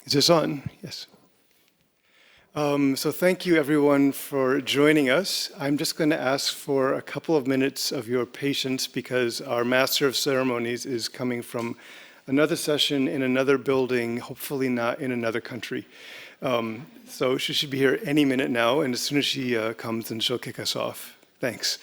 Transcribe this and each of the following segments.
Is this on? Yes. So thank you everyone for joining us. I'm just going to ask for a couple of minutes of your patience because our Master of Ceremonies is coming from another session in another building, hopefully not in another country. So she should be here any minute now, and as soon as she comes, then she'll kick us off. Thanks.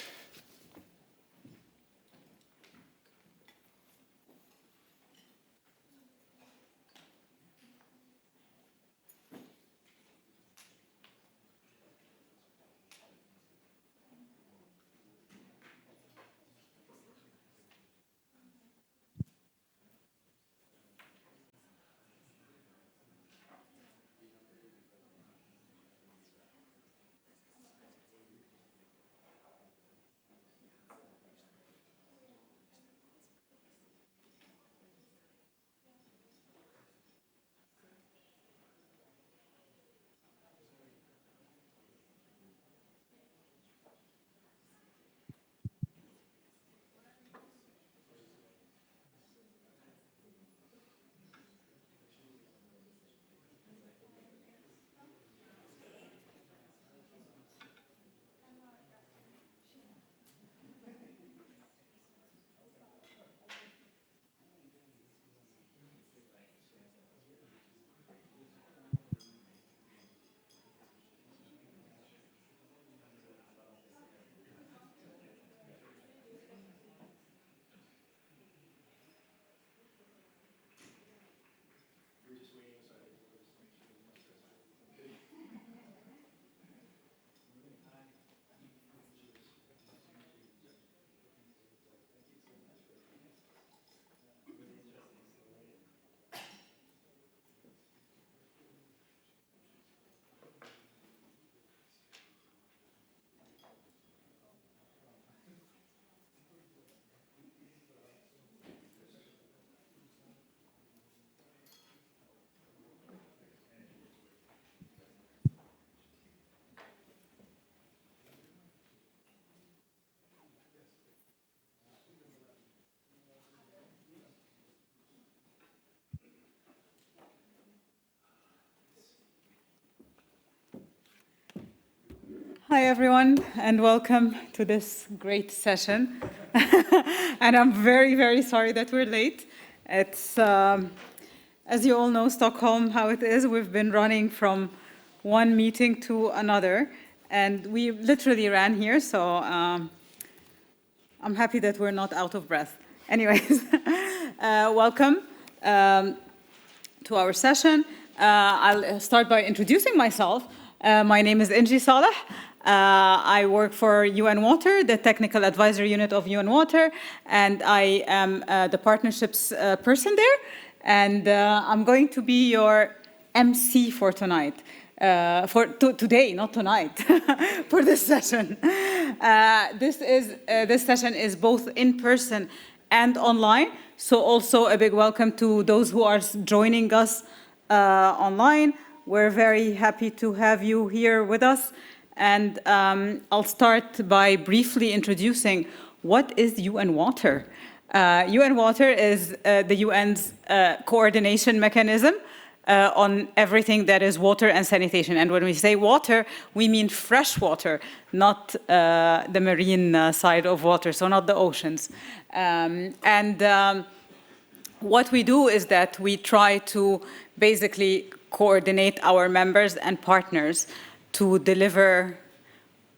Hi, everyone, and welcome to this great session. And I'm very, very sorry that we're late. It's, as you all know, Stockholm, how it is. We've been running from one meeting to another, and we literally ran here, so I'm happy that we're not out of breath. Anyways, welcome to our session. I'll start by introducing myself. My name is Inji Saleh. I work for UN Water, the technical advisory unit of UN Water, and I am the partnerships person there. And I'm going to be your MC for tonight, today, not tonight, for this session. This session is both in person and online, so also a big welcome to those who are joining us online. We're very happy to have you here with us. And I'll start by briefly introducing what is UN Water. UN Water is the UN's coordination mechanism on everything that is water and sanitation. And when we say water, we mean fresh water, not the marine side of water, so not the oceans. What we do is that we try to basically coordinate our members and partners to deliver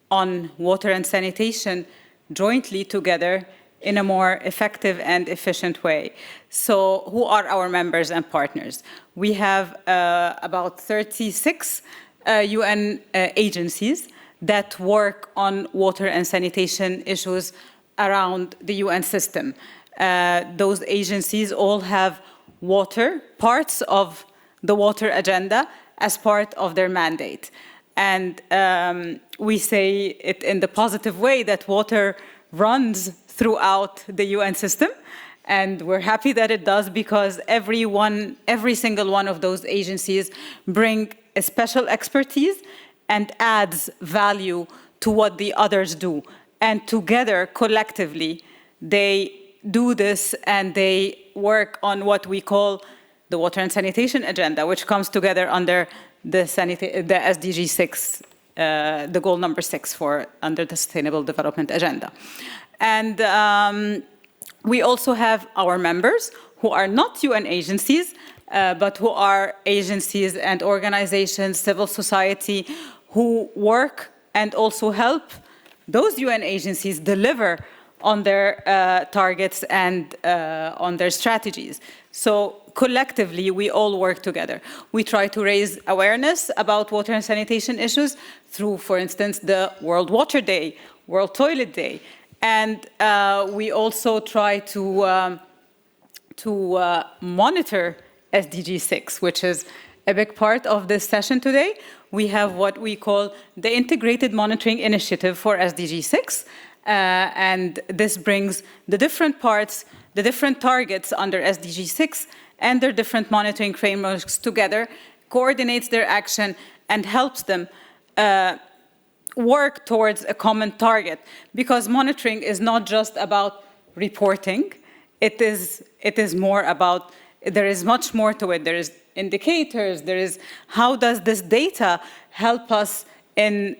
on water and sanitation jointly together in a more effective and efficient way. So who are our members and partners? We have about 36 UN agencies that work on water and sanitation issues around the UN system. Those agencies all have water, parts of the water agenda as part of their mandate. And we say it in the positive way that water runs throughout the UN system. And we're happy that it does because every single one of those agencies bring a special expertise and adds value to what the others do. And together, collectively, they do this and they work on what we call the the water and sanitation agenda, which comes together under the SDG6, the goal number 6 under the Sustainable Development Agenda. And we also have our members who are not UN agencies, but who are agencies and organizations, civil society, who work and also help those UN agencies deliver on their targets and on their strategies. So collectively, we all work together. We try to raise awareness about water and sanitation issues through, for instance, the World Water Day, World Toilet Day. And we also try to monitor SDG6, which is a big part of this session today. We have what we call the Integrated Monitoring Initiative for SDG6. And this brings the different parts, the different targets under SDG6 and their different monitoring frameworks together, coordinates their action, and helps them work towards a common target. Because monitoring is not just about reporting. It is more about, there is much more to it. There is indicators, there is how does this data help us in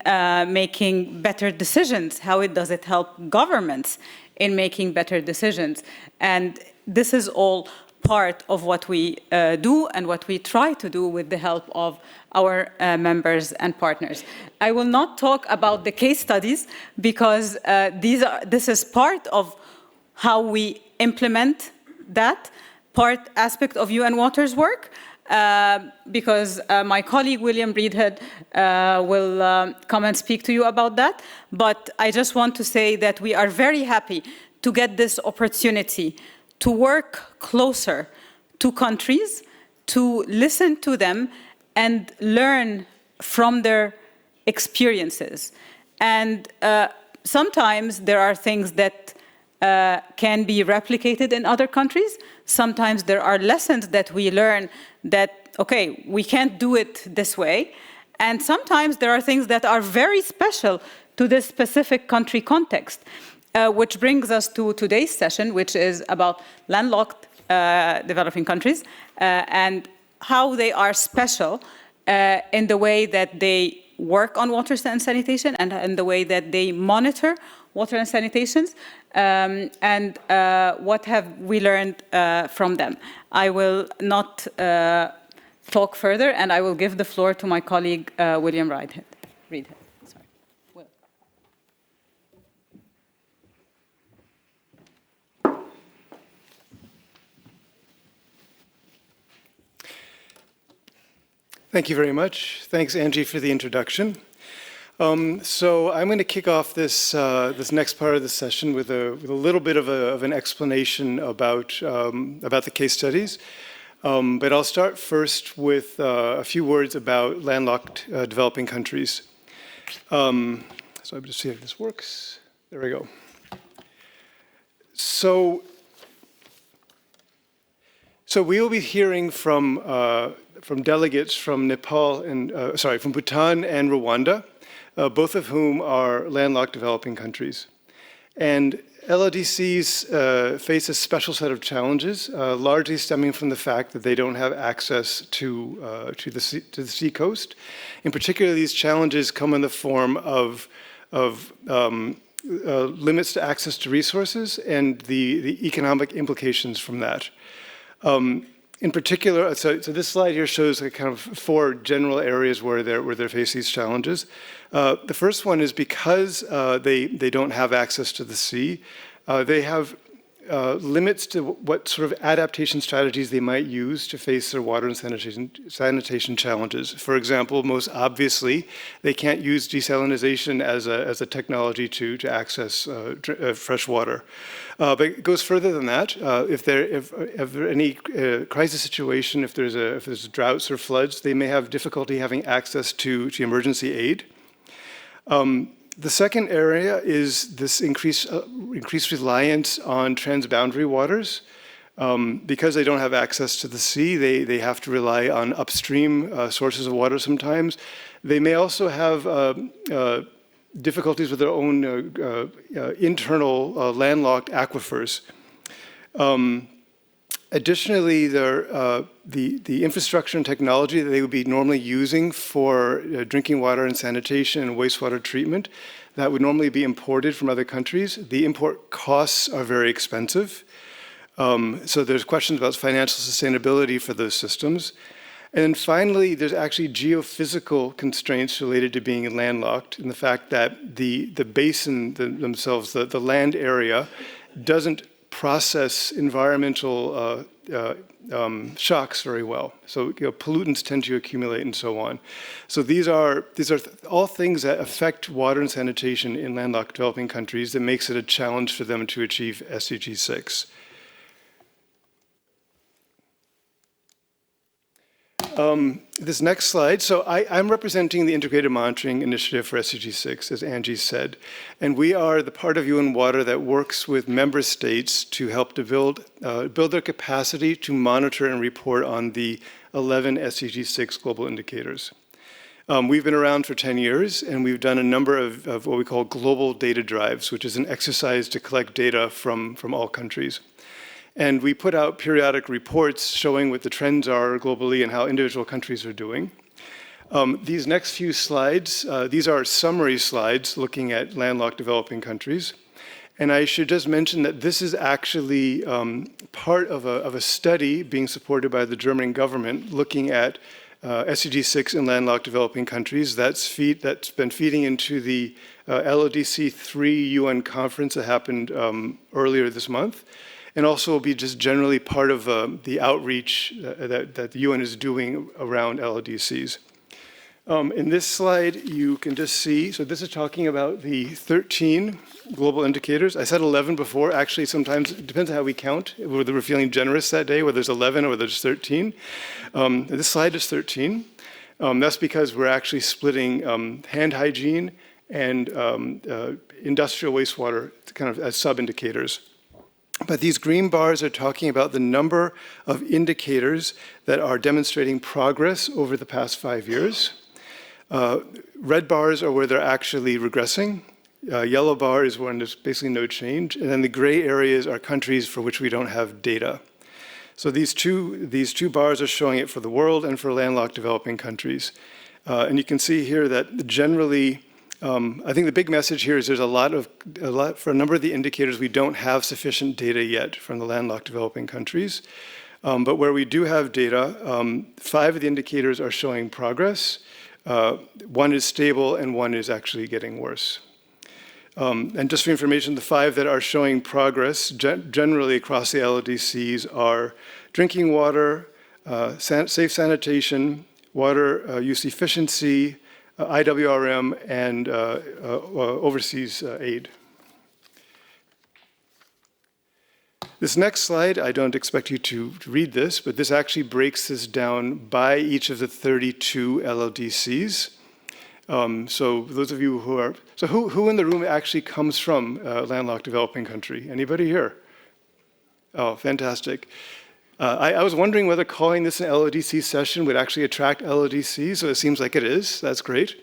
making better decisions? How does it help governments in making better decisions? And this is all part of what we do and what we try to do with the help of our members and partners. I will not talk about the case studies because this is part of how we implement that aspect of UN Water's work. Because my colleague William Reedhead will come and speak to you about that. But I just want to say that we are very happy to get this opportunity to work closer to countries, to listen to them and learn from their experiences. And sometimes there are things that can be replicated in other countries. Sometimes there are lessons that we learn that, okay, we can't do it this way. And sometimes there are things that are very special to this specific country context, which brings us to today's session, which is about landlocked developing countries and how they are special in the way that they work on water and sanitation and in the way that they monitor water and sanitation, and what have we learned from them. I will not talk further, and I will give the floor to my colleague, William Reedhead. Sorry. Will. Thank you very much. Thanks, Angie, for the introduction. So I'm going to kick off this next part of the session with a little bit of an explanation about the case studies. But I'll start first with a few words about landlocked developing countries. So I'll just see if this works. There we go. So we will be hearing from delegates from Nepal and from Bhutan and Rwanda. Both of whom are landlocked developing countries. And LLDCs face a special set of challenges, largely stemming from the fact that they don't have access to the sea coast. In particular, these challenges come in the form of limits to access to resources and the economic implications from that. In particular, so this slide here shows kind of 4 general areas where they face these challenges. The first one is because they don't have access to the sea, they have limits to what sort of adaptation strategies they might use to face their water and sanitation challenges. For example, most obviously, they can't use desalination as a technology to access fresh water. But it goes further than that. If there any crisis situation, if there's droughts or floods, they may have difficulty having access to emergency aid. The second area is this increased reliance on transboundary waters. Because they don't have access to the sea, they have to rely on upstream sources of water sometimes. They may also have difficulties with their own internal landlocked aquifers. Additionally, the infrastructure and technology that they would be normally using for drinking water and sanitation and wastewater treatment that would normally be imported from other countries, the import costs are very expensive. So there's questions about financial sustainability for those systems. And then finally, there's actually geophysical constraints related to being landlocked, and the fact that the basin themselves, the land area, doesn't process environmental shocks very well. So pollutants tend to accumulate and so on. So these are all things that affect water and sanitation in landlocked developing countries that makes it a challenge for them to achieve SDG6. This next slide, so I'm representing the Integrated Monitoring Initiative for SDG6, as Angie said, and we are the part of UN Water that works with member states to help to build their capacity to monitor and report on the 11 SDG6 global indicators. We've been around for 10 years, and we've done a number of what we call global data drives, which is an exercise to collect data from all countries. And we put out periodic reports showing what the trends are globally and how individual countries are doing. These next few slides, these are summary slides looking at landlocked developing countries. And I should just mention that this is actually part of a study being supported by the German government looking at SDG6 in landlocked developing countries. That's been feeding into the LLDC 3 UN conference that happened earlier this month, and also will be just generally part of the outreach that the UN is doing around LLDCs. In this slide, you can just see, so this is talking about the 13 global indicators. I said 11 before. Actually, sometimes it depends on how we count, whether we're feeling generous that day, whether there's 11 or whether there's 13. This slide is 13. That's because we're actually splitting hand hygiene and industrial wastewater kind of as sub-indicators. But these green bars are talking about the number of indicators that are demonstrating progress over the past 5 years. Red bars are where they're actually regressing. Yellow bar is when there's basically no change. And then the gray areas are countries for which we don't have data. So these two bars are showing it for the world and for landlocked developing countries. And you can see here that generally, I think the big message here is there's a lot for a number of the indicators we don't have sufficient data yet from the landlocked developing countries. But where we do have data, 5 of the indicators are showing progress. 1 is stable and 1 is actually getting worse. And just for information, the 5 that are showing progress generally across the LLDCs are drinking water, safe sanitation, water use efficiency, IWRM, and overseas aid. This next slide, I don't expect you to read this, but this actually breaks this down by each of the 32 LLDCs. So those of you who are, so who in the room actually comes from a landlocked developing country? Anybody here? Oh, fantastic. I was wondering whether calling this an LLDC session would actually attract LLDCs, so it seems like it is. That's great.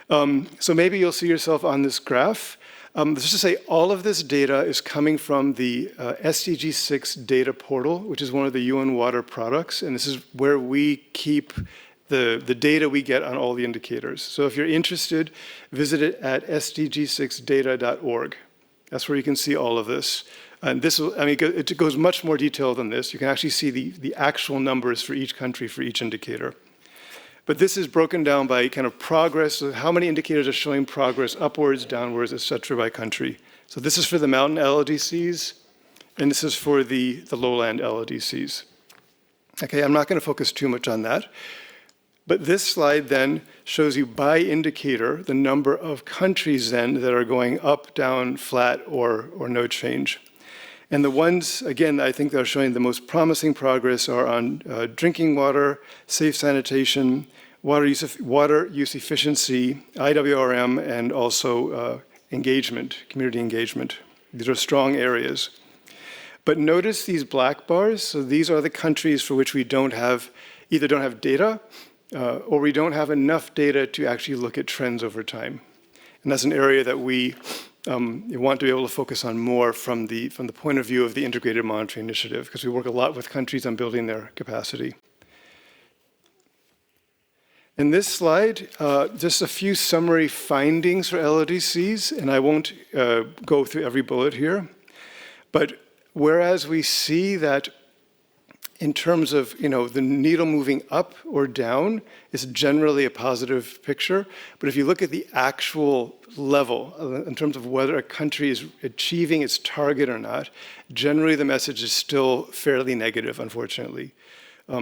So maybe you'll see yourself on this graph. Let's just say all of this data is coming from the SDG6 data portal, which is one of the UN Water products, and this is where we keep the data we get on all the indicators. So if you're interested, visit it at sdg6data.org. That's where you can see all of this. And this, it goes much more detailed than this. You can actually see the actual numbers for each country, for each indicator. But this is broken down by kind of progress, so how many indicators are showing progress upwards, downwards, et cetera, by country. So this is for the mountain LLDCs, and this is for the lowland LLDCs. Okay, I'm not going to focus too much on that. But this slide then shows you by indicator the number of countries then that are going up, down, flat, or no change. And the ones, again, I think that are showing the most promising progress are on drinking water, safe sanitation, water use efficiency, IWRM, and also engagement, community engagement. These are strong areas. But notice these black bars. So these are the countries for which we either don't have data or we don't have enough data to actually look at trends over time. And that's an area that we you want to be able to focus on more from the point of view of the Integrated Monitoring Initiative, because we work a lot with countries on building their capacity. In this slide, just a few summary findings for LLDCs, and I won't go through every bullet here. But whereas we see that in terms of the needle moving up or down is generally a positive picture, but if you look at the actual level in terms of whether a country is achieving its target or not, generally the message is still fairly negative, unfortunately.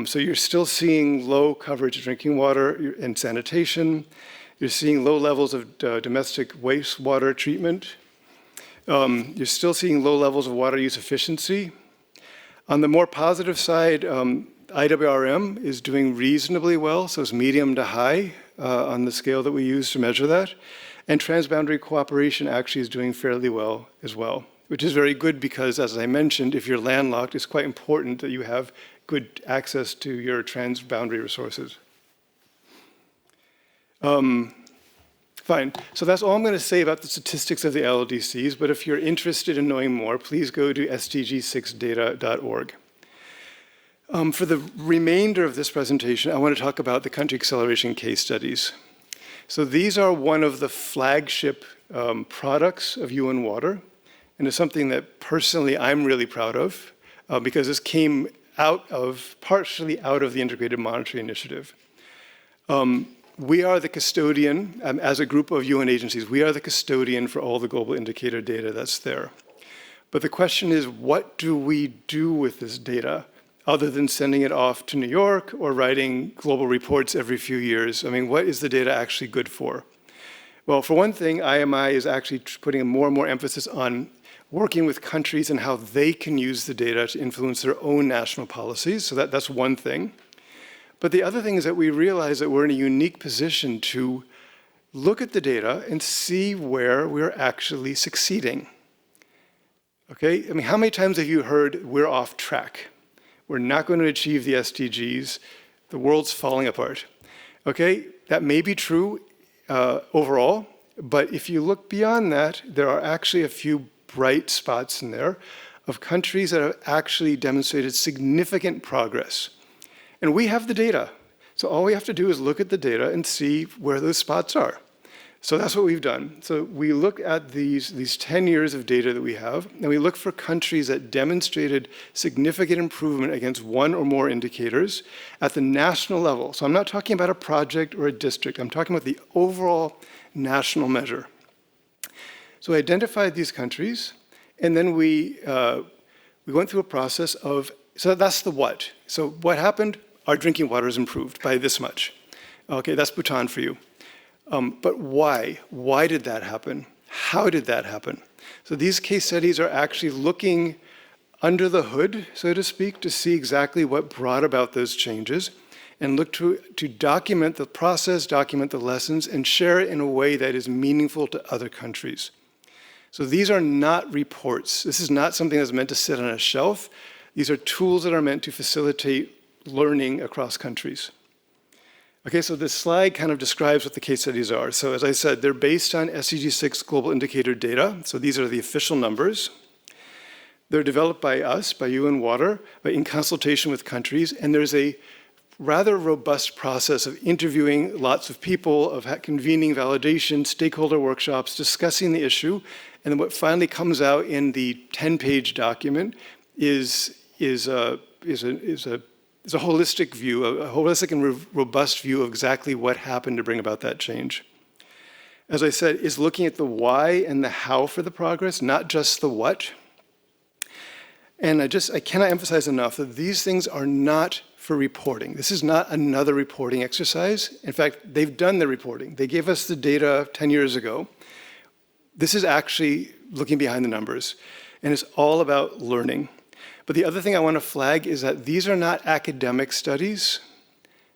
So you're still seeing low coverage of drinking water and sanitation. You're seeing low levels of domestic wastewater treatment. You're still seeing low levels of water use efficiency. On the more positive side, IWRM is doing reasonably well, so it's medium to high on the scale that we use to measure that. And transboundary cooperation actually is doing fairly well as well, which is very good because, as I mentioned, if you're landlocked, it's quite important that you have good access to your transboundary resources. Fine, so that's all I'm going to say about the statistics of the LLDCs, but if you're interested in knowing more, please go to sdg6data.org. For the remainder of this presentation, I want to talk about the country acceleration case studies. So these are one of the flagship products of UN Water, and it's something that personally I'm really proud of, because this came partially out of the Integrated Monitoring Initiative. We are the custodian, as a group of UN agencies, we are the custodian for all the global indicator data that's there. But the question is, what do we do with this data other than sending it off to New York or writing global reports every few years? I mean, what is the data actually good for? Well, for one thing, IMI is actually putting more and more emphasis on working with countries and how they can use the data to influence their own national policies. So that's one thing. But the other thing is that we realize that we're in a unique position to look at the data and see where we're actually succeeding. Okay, I mean, how many times have you heard we're off track? We're not going to achieve the SDGs. The world's falling apart. Okay, that may be true overall, but if you look beyond that, there are actually a few bright spots in there of countries that have actually demonstrated significant progress. And we have the data. So all we have to do is look at the data and see where those spots are. So that's what we've done. So we look at these 10 years of data that we have, and we look for countries that demonstrated significant improvement against one or more indicators at the national level. So I'm not talking about a project or a district. I'm talking about the overall national measure. So we identified these countries, and then we went through a process of, so that's the what. So what happened? Our drinking water is improved by this much. Okay, that's Bhutan for you. But why? Why did that happen? How did that happen? So these case studies are actually looking under the hood, so to speak, to see exactly what brought about those changes and look to document the process, document the lessons, and share it in a way that is meaningful to other countries. So these are not reports. This is not something that's meant to sit on a shelf. These are tools that are meant to facilitate learning across countries. Okay, so this slide kind of describes what the case studies are. So as I said, they're based on SDG6 global indicator data. So these are the official numbers. They're developed by us, by UN Water, in consultation with countries, and there's a rather robust process of interviewing lots of people, of convening validation, stakeholder workshops, discussing the issue, and then what finally comes out in the 10-page document is a holistic view, a holistic and robust view of exactly what happened to bring about that change. As I said, is looking at the why and the how for the progress, not just the what. And I cannot emphasize enough that these things are not for reporting. This is not another reporting exercise. In fact, they've done the reporting. They gave us the data 10 years ago. This is actually looking behind the numbers, and it's all about learning. But the other thing I want to flag is that these are not academic studies.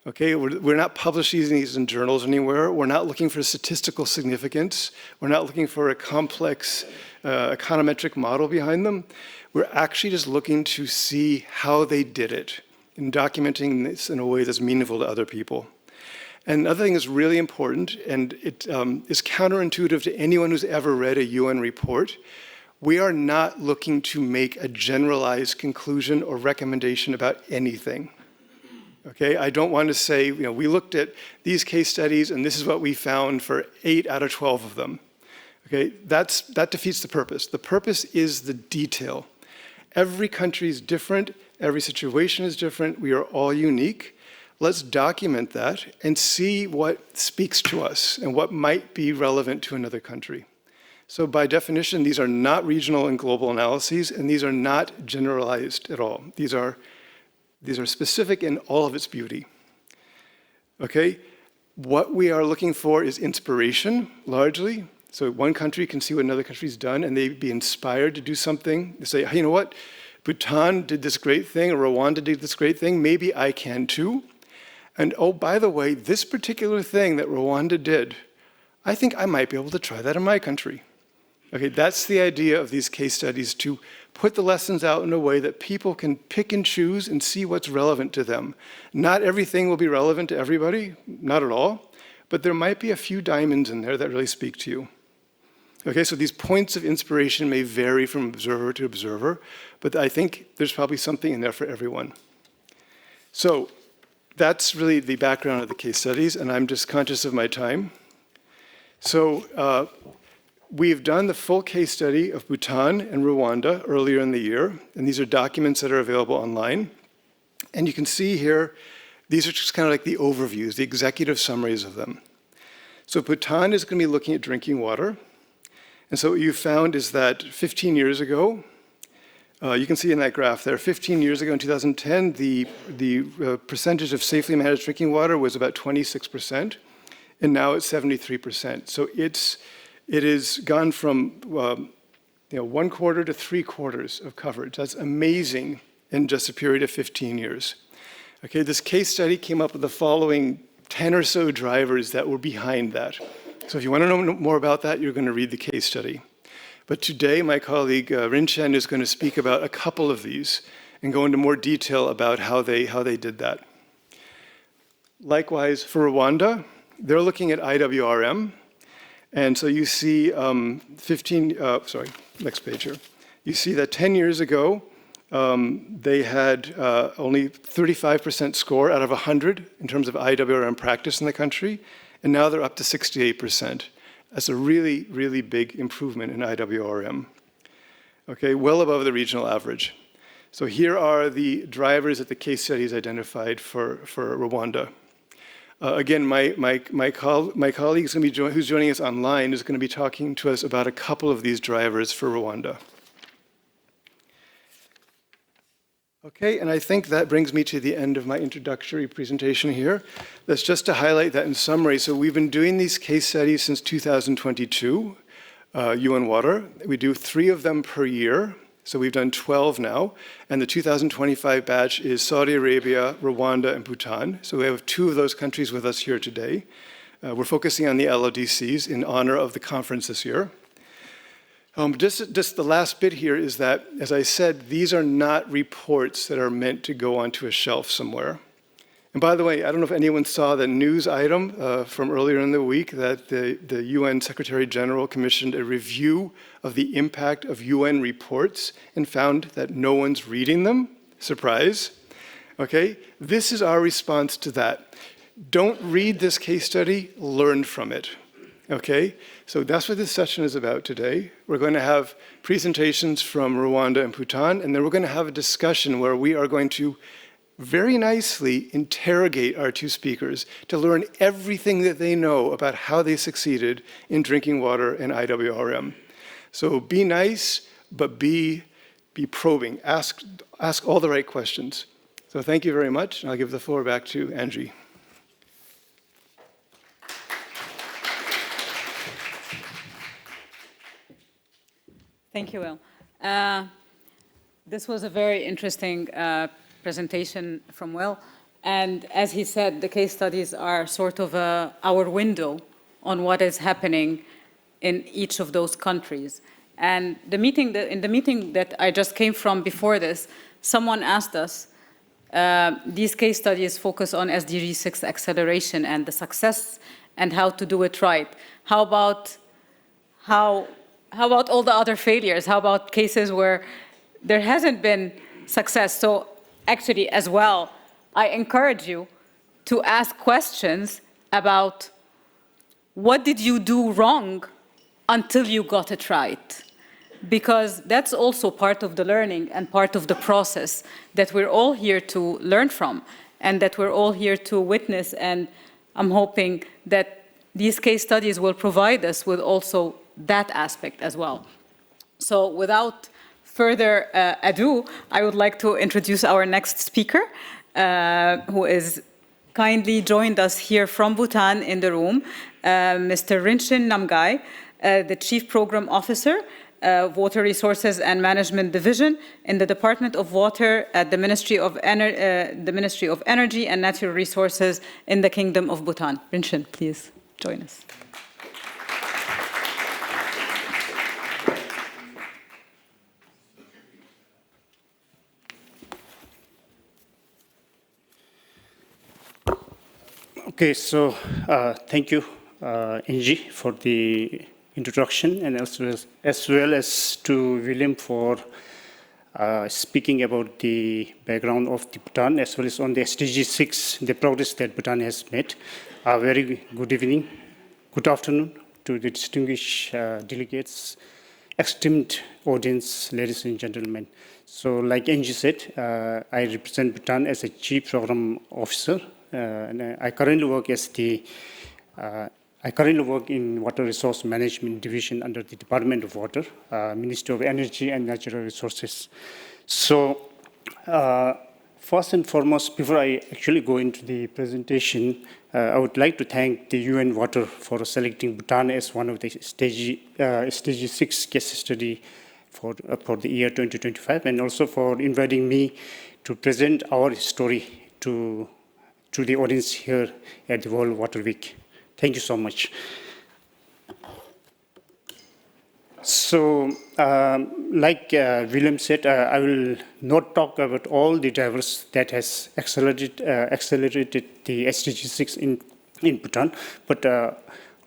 Okay, we're not publishing these in journals anywhere. We're not looking for statistical significance. We're not looking for a complex econometric model behind them. We're actually just looking to see how they did it and documenting this in a way that's meaningful to other people. And another thing is really important, and it is counterintuitive to anyone who's ever read a UN report. We are not looking to make a generalized conclusion or recommendation about anything. Okay, I don't want to say, you know, we looked at these case studies and this is what we found for 8 out of 12 of them. Okay, that defeats the purpose. The purpose is the detail. Every country is different, every situation is different, we are all unique. Let's document that and see what speaks to us and what might be relevant to another country. So by definition, these are not regional and global analyses, and these are not generalized at all. These are specific in all of its beauty. Okay, what we are looking for is inspiration, largely. So one country can see what another country's done, and they'd be inspired to do something. They say, hey, you know what? Bhutan did this great thing, or Rwanda did this great thing, maybe I can too. And oh, by the way, this particular thing that Rwanda did, I think I might be able to try that in my country. Okay, that's the idea of these case studies, to put the lessons out in a way that people can pick and choose and see what's relevant to them. Not everything will be relevant to everybody, not at all, but there might be a few diamonds in there that really speak to you. Okay, so these points of inspiration may vary from observer to observer, but I think there's probably something in there for everyone. So that's really the background of the case studies, and I'm just conscious of my time. So we've done the full case study of Bhutan and Rwanda earlier in the year, and these are documents that are available online. And you can see here, these are just kind of like the overviews, the executive summaries of them. So Bhutan is going to be looking at drinking water. And so what you found is that 15 years ago, you can see in that graph there, 15 years ago in 2010, the percentage of safely managed drinking water was about 26%, and now it's 73%. So it has gone from 1/4 to 3/4 of coverage. That's amazing in just a period of 15 years. Okay, this case study came up with the following 10 or so drivers that were behind that. So if you want to know more about that, you're going to read the case study. But today, my colleague Rinchen is going to speak about a couple of these and go into more detail about how they did that. Likewise, for Rwanda, they're looking at IWRM. And so you see next page here. You see that 10 years ago, they had only 35% score out of 100 in terms of IWRM practice in the country, and now they're up to 68%. That's a really, really big improvement in IWRM. Okay, well above the regional average. So here are the drivers that the case studies identified for Rwanda. Again, my colleague who's joining us online is going to be talking to us about a couple of these drivers for Rwanda. Okay, and I think that brings me to the end of my introductory presentation here. That's just to highlight that in summary. So we've been doing these case studies since 2022, UN Water. We do 3 of them per year. So we've done 12 now, and the 2025 batch is Saudi Arabia, Rwanda, and Bhutan. So we have 2 of those countries with us here today. We're focusing on the LLDCs in honor of the conference this year. Just the last bit here is that, as I said, these are not reports that are meant to go onto a shelf somewhere. And by the way, I don't know if anyone saw the news item from earlier in the week that the UN Secretary General commissioned a review of the impact of UN reports and found that no one's reading them. Surprise. Okay, this is our response to that. Don't read this case study, learn from it. Okay, so that's what this session is about today. We're going to have presentations from Rwanda and Bhutan, and then we're going to have a discussion where we are going to very nicely interrogate our 2 speakers to learn everything that they know about how they succeeded in drinking water and IWRM. So be nice, but be probing. Ask all the right questions. So thank you very much, and I'll give the floor back to Angie. Thank you, Will. This was a very interesting presentation from Will. And as he said, the case studies are sort of our window on what is happening in each of those countries. And in the meeting that I just came from before this, someone asked us, These case studies focus on SDG6 acceleration and the success and how to do it right. How about all the other failures? How about cases where there hasn't been success? So actually, as well, I encourage you to ask questions about what did you do wrong until you got it right? Because that's also part of the learning and part of the process that we're all here to learn from and that we're all here to witness. And I'm hoping that these case studies will provide us with also that aspect as well. So without further ado, I would like to introduce our next speaker, who is kindly joined us here from Bhutan in the room, Mr. Rinshin Namgai, the Chief Program Officer, Water Resources and Management Division in the Department of Water at the Ministry of Energy and Natural Resources in the Kingdom of Bhutan. Rinshin, please join us. Okay, so thank you, Angie, for the introduction, and as well as to William for speaking about the background of the Bhutan, as well as on the SDG6, the progress that Bhutan has made. Very good evening, good afternoon to the distinguished delegates, esteemed audience, ladies and gentlemen. So like Angie said, I represent Bhutan as a Chief Program Officer, and I currently work in Water Resource Management Division under the Department of Water, Ministry of Energy and Natural Resources. So first and foremost, before I actually go into the presentation, I would like to thank the UN Water for selecting Bhutan as one of the SDG6 case study for the year 2025, and also for inviting me to present our story to the audience here at the World Water Week. Thank you so much. So, like William said, I will not talk about all the drivers that has accelerated the SDG6 in Bhutan, but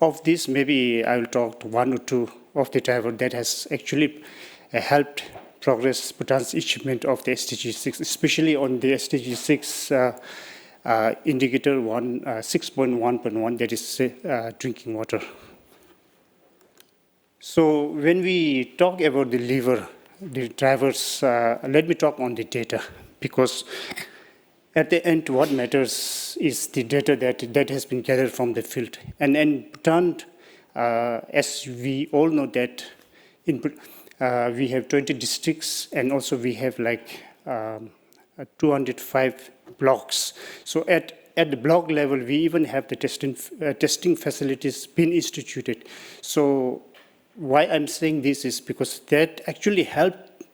of this, maybe I will talk to one or two of the drivers that has actually helped progress Bhutan's achievement of the SDG6, especially on the SDG6 indicator 6.1.1, that is drinking water. So when we talk about the drivers, let me talk on the data, because at the end, what matters is the data that has been gathered from the field. And Bhutan, as we all know that we have 20 districts, and also we have like 205 blocks. So at the block level, we even have the testing facilities being instituted. So why I'm saying this is because that actually helped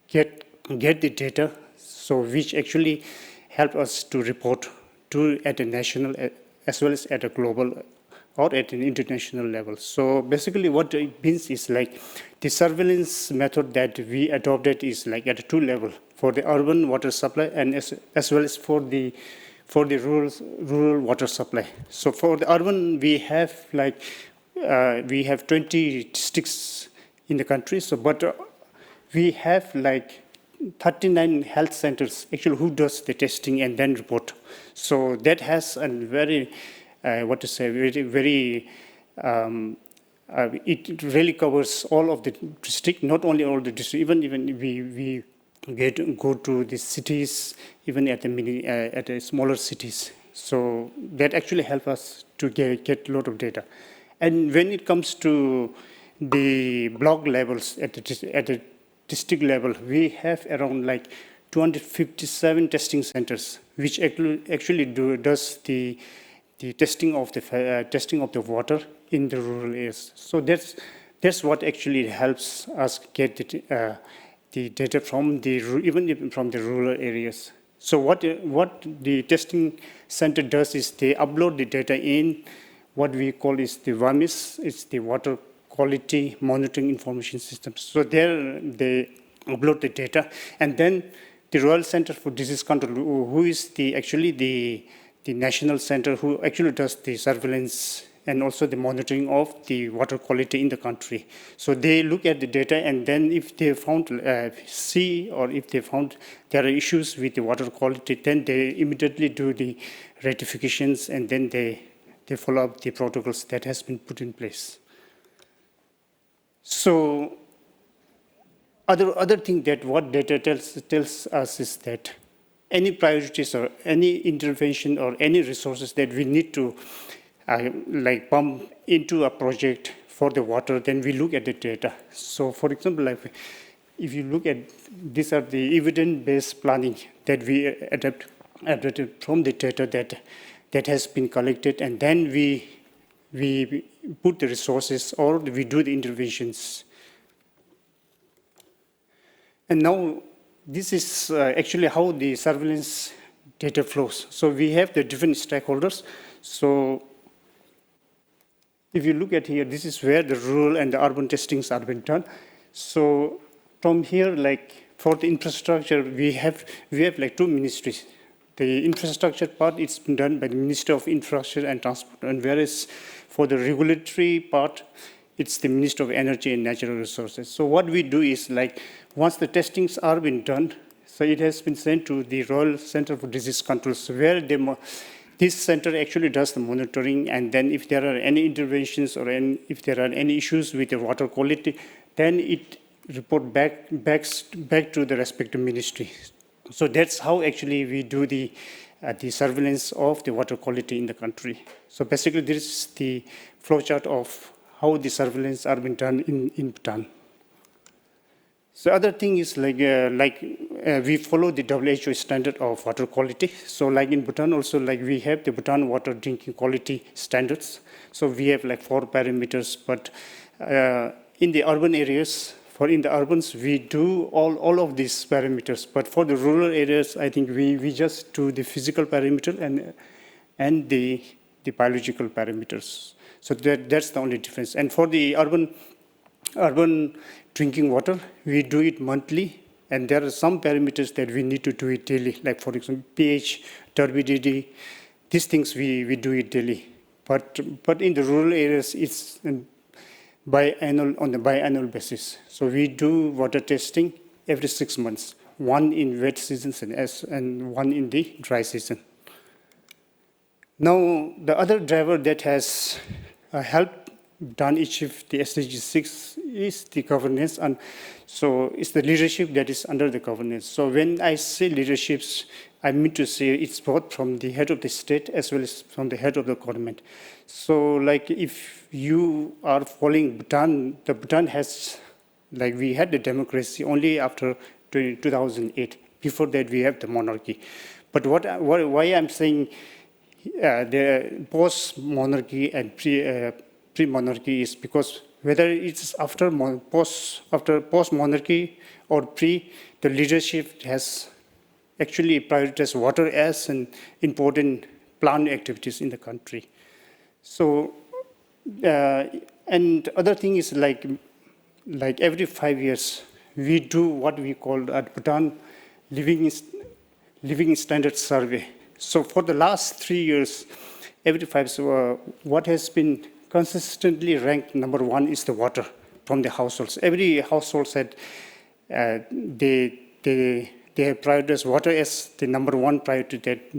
get the data, so which actually help us to report at a national as well as at a global or at an international level. So basically what it means is like the surveillance method that we adopted is like at a two level, for the urban water supply and as well as for the rural water supply. So for the urban, we have 20 districts in the country. So but we have like 39 health centers actually who does the testing and then report. So that has a very it really covers all of the district, not only all the district, even we go to the cities, even at the smaller cities. So that actually helps us to get a lot of data. And when it comes to the block levels at the district level, we have around like 257 testing centers, which actually does the testing of the water in the rural areas. So that's what actually helps us get the data from even from the rural areas. So what the testing center does is they upload the data in what we call is the WAMIS, it's the Water Quality Monitoring Information System. So there they upload the data, and then the Royal Center for Disease Control, who is actually the national center who actually does the surveillance and also the monitoring of the water quality in the country. So they look at the data, and then if they found or if they found there are issues with the water quality, then they immediately do the rectifications, and then they follow up the protocols that has been put in place. So other thing that what data tells us is that any priorities or any intervention or any resources that we need to like pump into a project for the water, then we look at the data. So for example, like if you look at, these are the evidence-based planning that we adapted from the data that has been collected, and then we put the resources or we do the interventions. And now this is actually how the surveillance data flows. So we have the different stakeholders. So if you look at here, this is where the rural and the urban testings are being done. So from here, like for the infrastructure, we have like two ministries. The infrastructure part is done by the Ministry of Infrastructure and Transport, and whereas for the regulatory part, it's the Ministry of Energy and Natural Resources. So what we do is, like, once the testings are being done, so it has been sent to the Royal Center for Disease Control, so where this center actually does the monitoring, and then if there are any interventions or if there are any issues with the water quality, then it report back to the respective ministry. So that's how actually we do the surveillance of the water quality in the country. So basically, this is the flowchart of how the surveillance are being done in Bhutan. So other thing is we follow the WHO standard of water quality. So like in Bhutan also, like we have the Bhutan water drinking quality standards. So we have like 4 parameters, but in the urban areas, in the urbans, we do all of these parameters. But for the rural areas, I think we just do the physical parameter and the biological parameters. So that's the only difference. And for the urban drinking water, we do it monthly, and there are some parameters that we need to do it daily, like for example, pH, turbidity, these things we do it daily. But in the rural areas, it's on the biannual basis. So we do water testing every 6 months, one in wet seasons and one in the dry season. Now, the other driver that has helped Bhutan achieve the SDG6 is the governance, and so it's the leadership that is under the governance. So when I say leaderships, I mean to say it's both from the head of the state as well as from the head of the government. So like if you are following Bhutan, the Bhutan has, like we had the democracy only after 2008. Before that we have the monarchy. But why I'm saying the post-monarchy and pre-monarchy is because whether it's after post-monarchy or pre, the leadership has actually prioritized water as an important planned activities in the country. So, and other thing is like every 5 years, we do what we call at Bhutan living standard survey. So for the last 3 years, every 5 years, what has been consistently ranked number 1 is the water from the households. Every household said they have prioritized water as the number 1 priority that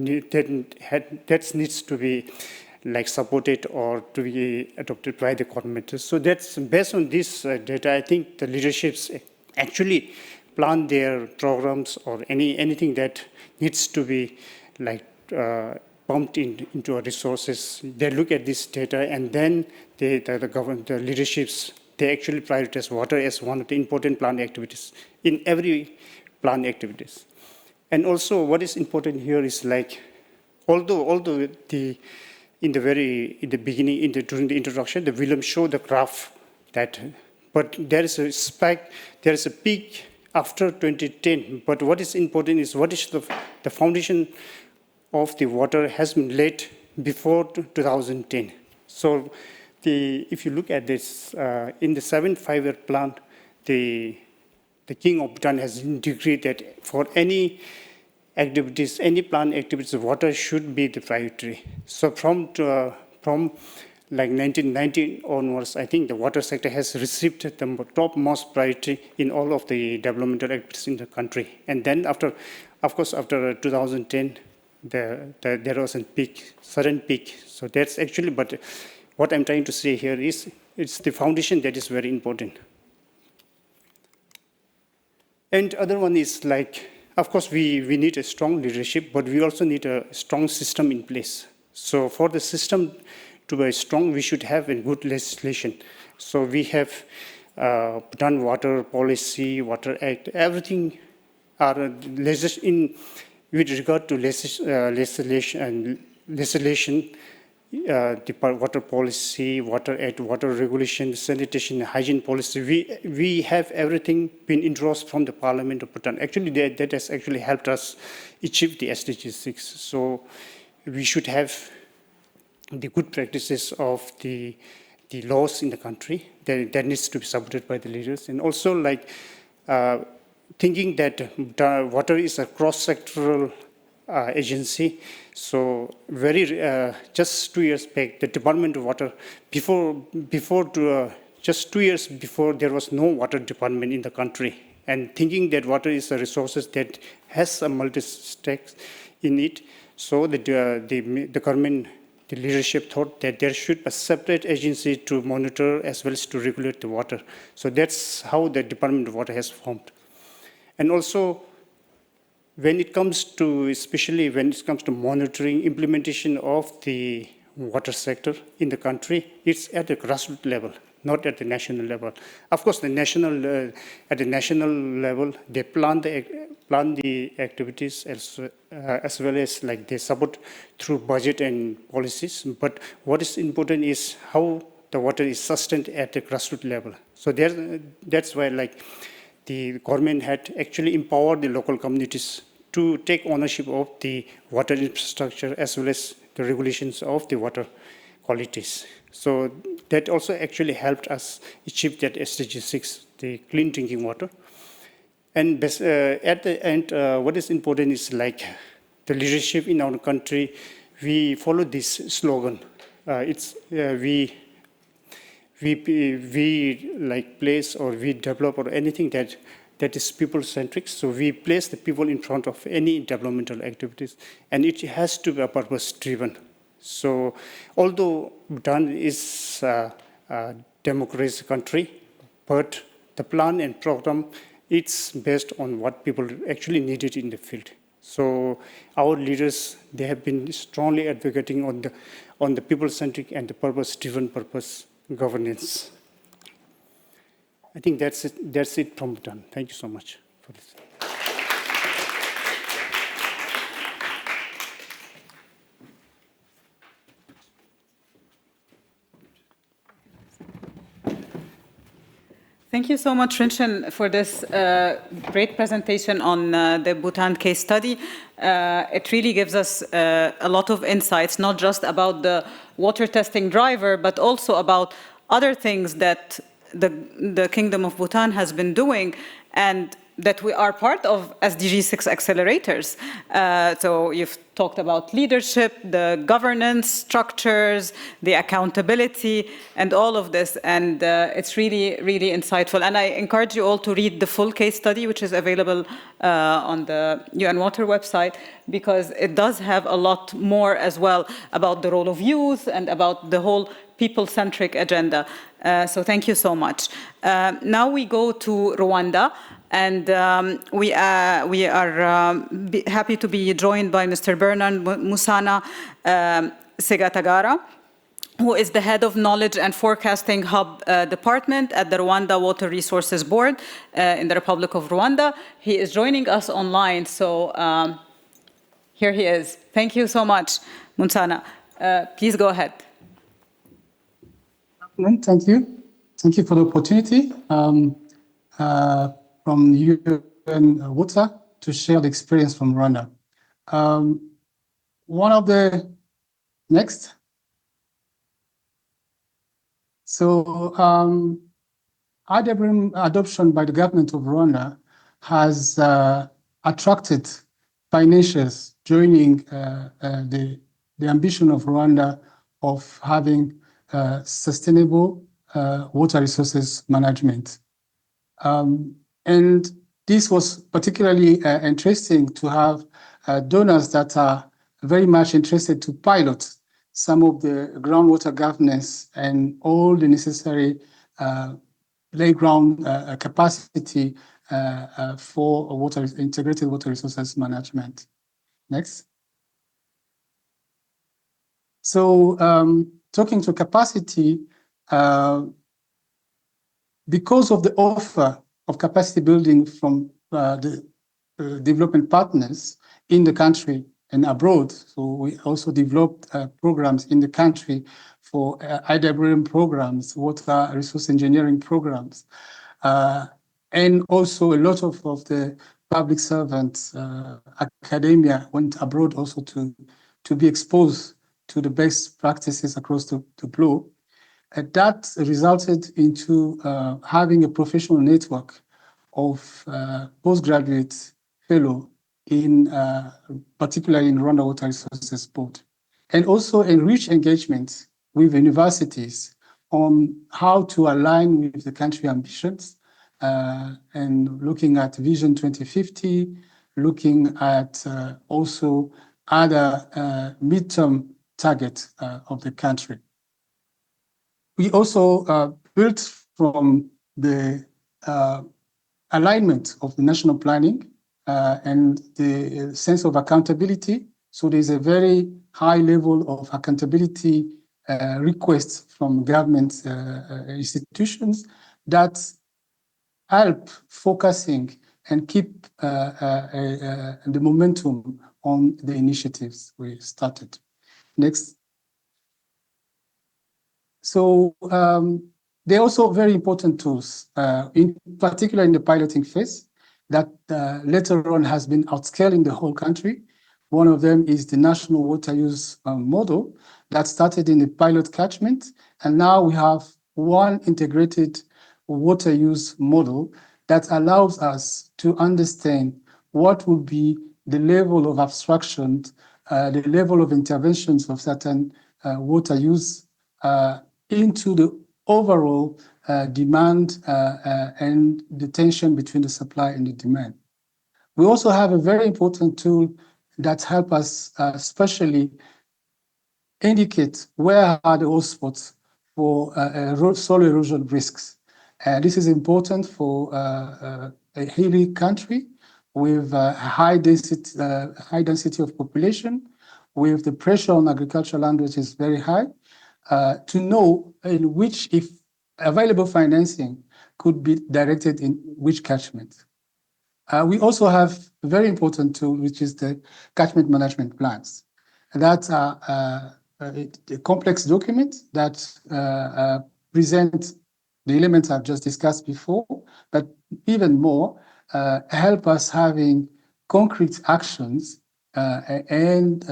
needs to be like supported or to be adopted by the government. So that's based on this data. I think the leaderships actually plan their programs or anything that needs to be like pumped into our resources. They look at this data, and then the leaderships, they actually prioritize water as one of the important planned activities in every planned activities. And also, what is important here is like, although in the beginning, during the introduction, the William showed the graph but there is a spike, there is a peak after 2010. But what is important is what is the foundation of the water has been laid before 2010. So if you look at this, in the 7 5-year plan, the the King of Bhutan has decreed that for any activities, any plant activities, water should be the priority. So from like 1990 onwards, I think the water sector has received the topmost priority in all of the developmental activities in the country. And then after, of course, after 2010, there was a peak, sudden peak. So that's actually, but what I'm trying to say here is, it's the foundation that is very important. And other one is like, of course, we need a strong leadership, but we also need a strong system in place. So for the system to be strong, we should have a good legislation. So we have Bhutan Water Policy, Water Act, everything are in with regard to legislation, the water policy, water act, water regulation, sanitation, hygiene policy. We have everything been endorsed from the Parliament of Bhutan. Actually, that has actually helped us achieve the SDG6. So we should have the good practices of the laws in the country that needs to be supported by the leaders. And also like thinking that water is a cross-sectoral agency. So just 2 years back, the Department of Water, just 2 years before, there was no water department in the country. And thinking that water is a resource that has a multi-stakes in it, so the government, the leadership thought that there should be a separate agency to monitor as well as to regulate the water. So that's how the Department of Water has formed. And also, when it comes to, especially when it comes to monitoring implementation of the water sector in the country, it's at the grassroots level, not at the national level. Of course, at the national level, they plan the activities as well as like they support through budget and policies. But what is important is how the water is sustained at the grassroots level. So that's why like the government had actually empowered the local communities to take ownership of the water infrastructure as well as the regulations of the water qualities. So that also actually helped us achieve that SDG6, the clean drinking water. And at the end, what is important is like the leadership in our country, we follow this slogan. We like place or we develop or anything that is people-centric. So we place the people in front of any developmental activities, and it has to be a purpose-driven. So although Bhutan is a democratic country, but the plan and program, it's based on what people actually needed in the field. So our leaders, they have been strongly advocating on the people-centric and the purpose-driven governance. I think that's it from Bhutan. Thank you so much for this. Thank you so much, Rinchan, for this great presentation on the Bhutan case study. It really gives us a lot of insights, not just about the water testing driver, but also about other things that the Kingdom of Bhutan has been doing and that we are part of SDG6 accelerators. So you've talked about leadership, the governance structures, the accountability, and all of this. And it's really, really insightful. And I encourage you all to read the full case study, which is available on the UN Water website, because it does have a lot more as well about the role of youth and about the whole people-centric agenda. So thank you so much. Now we go to Rwanda. And we are happy to be joined by Mr. Bernard Musana Segatagara, who is the head of Knowledge and Forecasting Hub Department at the Rwanda Water Resources Board in the Republic of Rwanda. He is joining us online, so here he is. Thank you so much, Musana. Please go ahead. Thank you. Thank you for the opportunity. From UN Water to share the experience from Rwanda. One of the next. So IWRM adoption by the government of Rwanda has attracted financiers joining the ambition of Rwanda of having sustainable water resources management. And this was particularly interesting to have donors that are very much interested to pilot some of the groundwater governance and all the necessary playground capacity for integrated water resources management. Next. So talking to capacity, because of the offer of capacity building from the development partners in the country and abroad, so we also developed programs in the country for IWRM programs, water resource engineering programs, and also a lot of the public servants, academia went abroad also to be exposed to the best practices across the globe. And that resulted into having a professional network of postgraduate fellow in particularly in Rwanda Water Resources Board, and also enrich engagement with universities on how to align with the country ambitions and looking at Vision 2050, looking at also other midterm targets of the country. We also built from the alignment of the national planning and the sense of accountability. So there's a very high level of accountability requests from government institutions that help focusing and keep the momentum on the initiatives we started. Next. So they're also very important tools, in particular in the piloting phase, that later on has been outscaling the whole country. One of them is the national water use model that started in the pilot catchment, and now we have one integrated water use model that allows us to understand what would be the level of abstraction, the level of interventions of certain water use into the overall demand and the tension between the supply and the demand. We also have a very important tool that helps us especially indicate where are the hotspots for soil erosion risks. This is important for a hilly country with high density of population, with the pressure on agricultural land which is very high, to know in which, if available financing could be directed in which catchment. We also have a very important tool, which is the catchment management plans. And that's a complex document that presents the elements I've just discussed before, but even more, help us having concrete actions and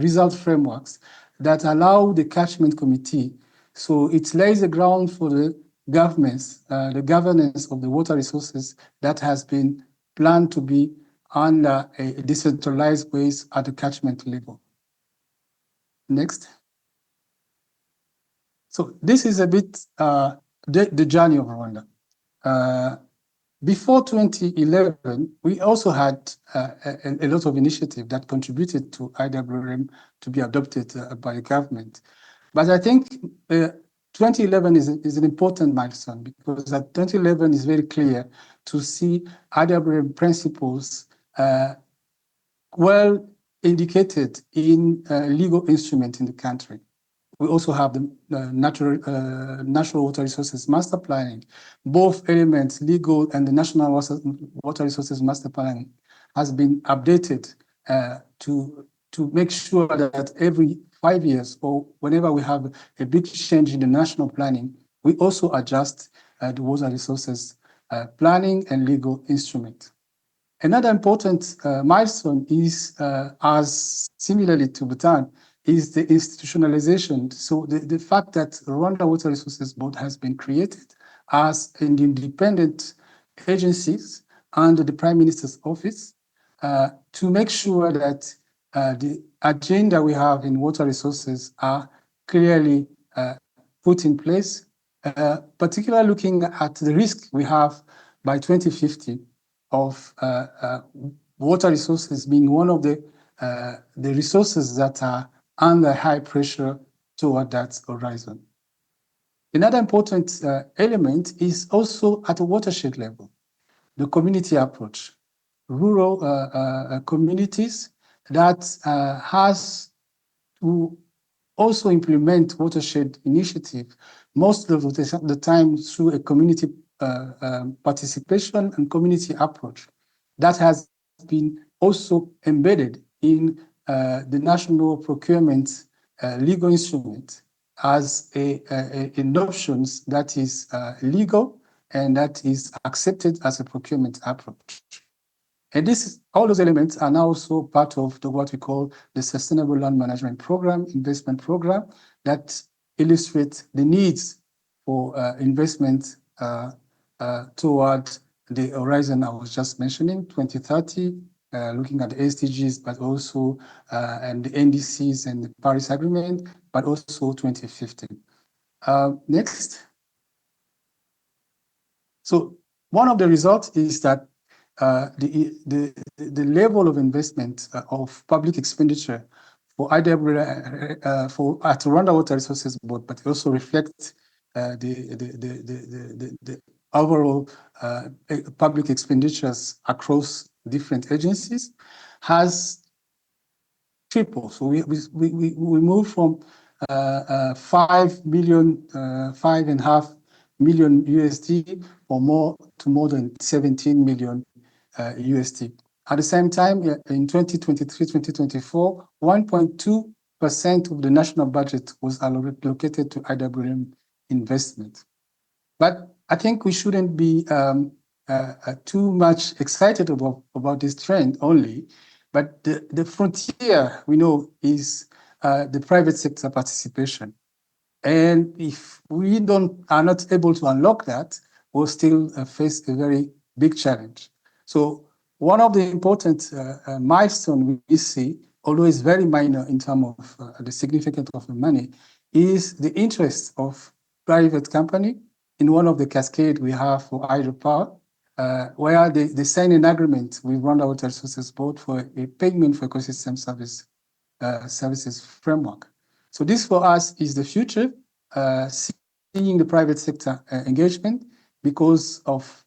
result frameworks that allow the catchment committee. So it lays the ground for the governments, the governance of the water resources that has been planned to be under a decentralized ways at the catchment level. Next. So this is a bit the journey of Rwanda. Before 2011, we also had a lot of initiatives that contributed to IWRM to be adopted by the government. But I think 2011 is an important milestone, because at 2011 is very clear to see IWRM principles well indicated in legal instrument in the country. We also have the National Water Resources Master Planning. Both elements, legal and the National Water Resources Master Planning, has been updated to make sure that every 5 years or whenever we have a big change in the national planning, we also adjust the water resources planning and legal instrument. Another important milestone is, as similarly to Bhutan, is the institutionalization. So the fact that Rwanda Water Resources Board has been created as an independent agencies under the Prime Minister's office to make sure that the agenda we have in water resources are clearly put in place, particularly looking at the risk we have by 2050 of water resources being one of the resources that are under high pressure toward that horizon. Another important element is also at a watershed level, the community approach. Rural communities that has to also implement watershed initiative, most of the time through a community participation and community approach. That has been also embedded in the national procurement legal instrument as an option that is legal and that is accepted as a procurement approach. And all those elements are now also part of what we call the Sustainable Land Management Program, investment program, that illustrates the needs for investment toward the horizon I was just mentioning, 2030, looking at the SDGs, but also and the NDCs and the Paris Agreement, but also 2050. Next. So one of the results is that the level of investment of public expenditure for IWRM at Rwanda Water Resources Board, but it also reflects the overall public expenditures across different agencies has tripled. So we moved from 5.5 million USD or more to more than 17 million USD. At the same time, in 2023-2024, 1.2% of the national budget was allocated to IWRM investment. But I think we shouldn't be too much excited about this trend only, but the frontier we know is the private sector participation. And if we are not able to unlock that, we'll still face a very big challenge. So one of the important milestones we see, although it's very minor in terms of the significance of the money, is the interest of private company in one of the cascades we have for hydropower, where they sign an agreement with Rwanda Water Resources Board for a payment for ecosystem services framework. So this for us is the future, seeing the private sector engagement because of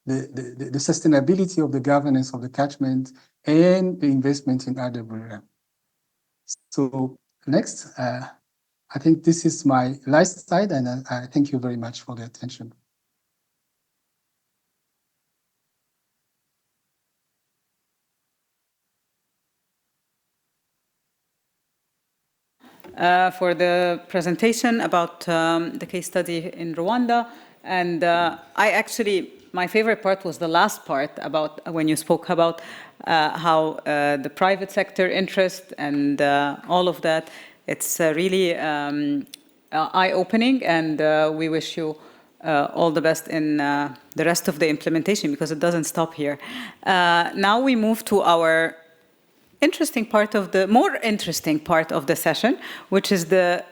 the sustainability of the governance of the catchment and the investment in IWRM. So next, I think this is my last slide, and I thank you very much for the attention. For the presentation about the case study in Rwanda. And my favorite part was the last part about when you spoke about how the private sector interest and all of that. It's really eye-opening, and we wish you all the best in the rest of the implementation, because it doesn't stop here. Now we move to our more interesting part of the session, which is the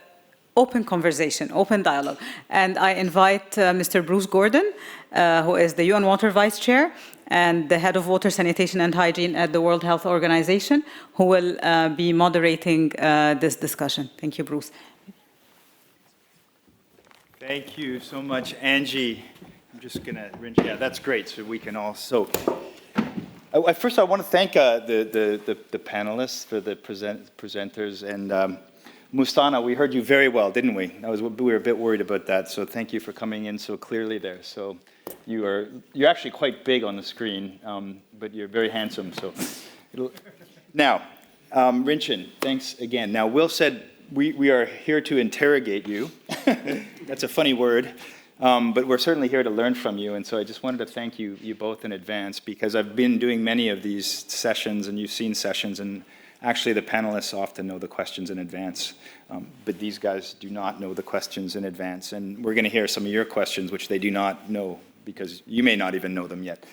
open conversation, open dialogue. And I invite Mr. Bruce Gordon, who is the UN Water Vice Chair and the Head of Water, Sanitation and Hygiene at the World Health Organization, who will be moderating this discussion. Thank you, Bruce. Thank you so much, Angie. I'm just going to rinse. Yeah, that's great, so we can all soak. First, I want to thank the panelists for the presenters. And Mustana, we heard you very well, didn't we? We were a bit worried about that, so thank you for coming in so clearly there. So you're actually quite big on the screen, but you're very handsome. So now, Rinchen, thanks again. Now, Will said we are here to interrogate you. That's a funny word. But we're certainly here to learn from you, and so I just wanted to thank you both in advance, because I've been doing many of these sessions, and you've seen sessions, and actually the panelists often know the questions in advance, but these guys do not know the questions in advance. And we're going to hear some of your questions, which they do not know, because you may not even know them yet.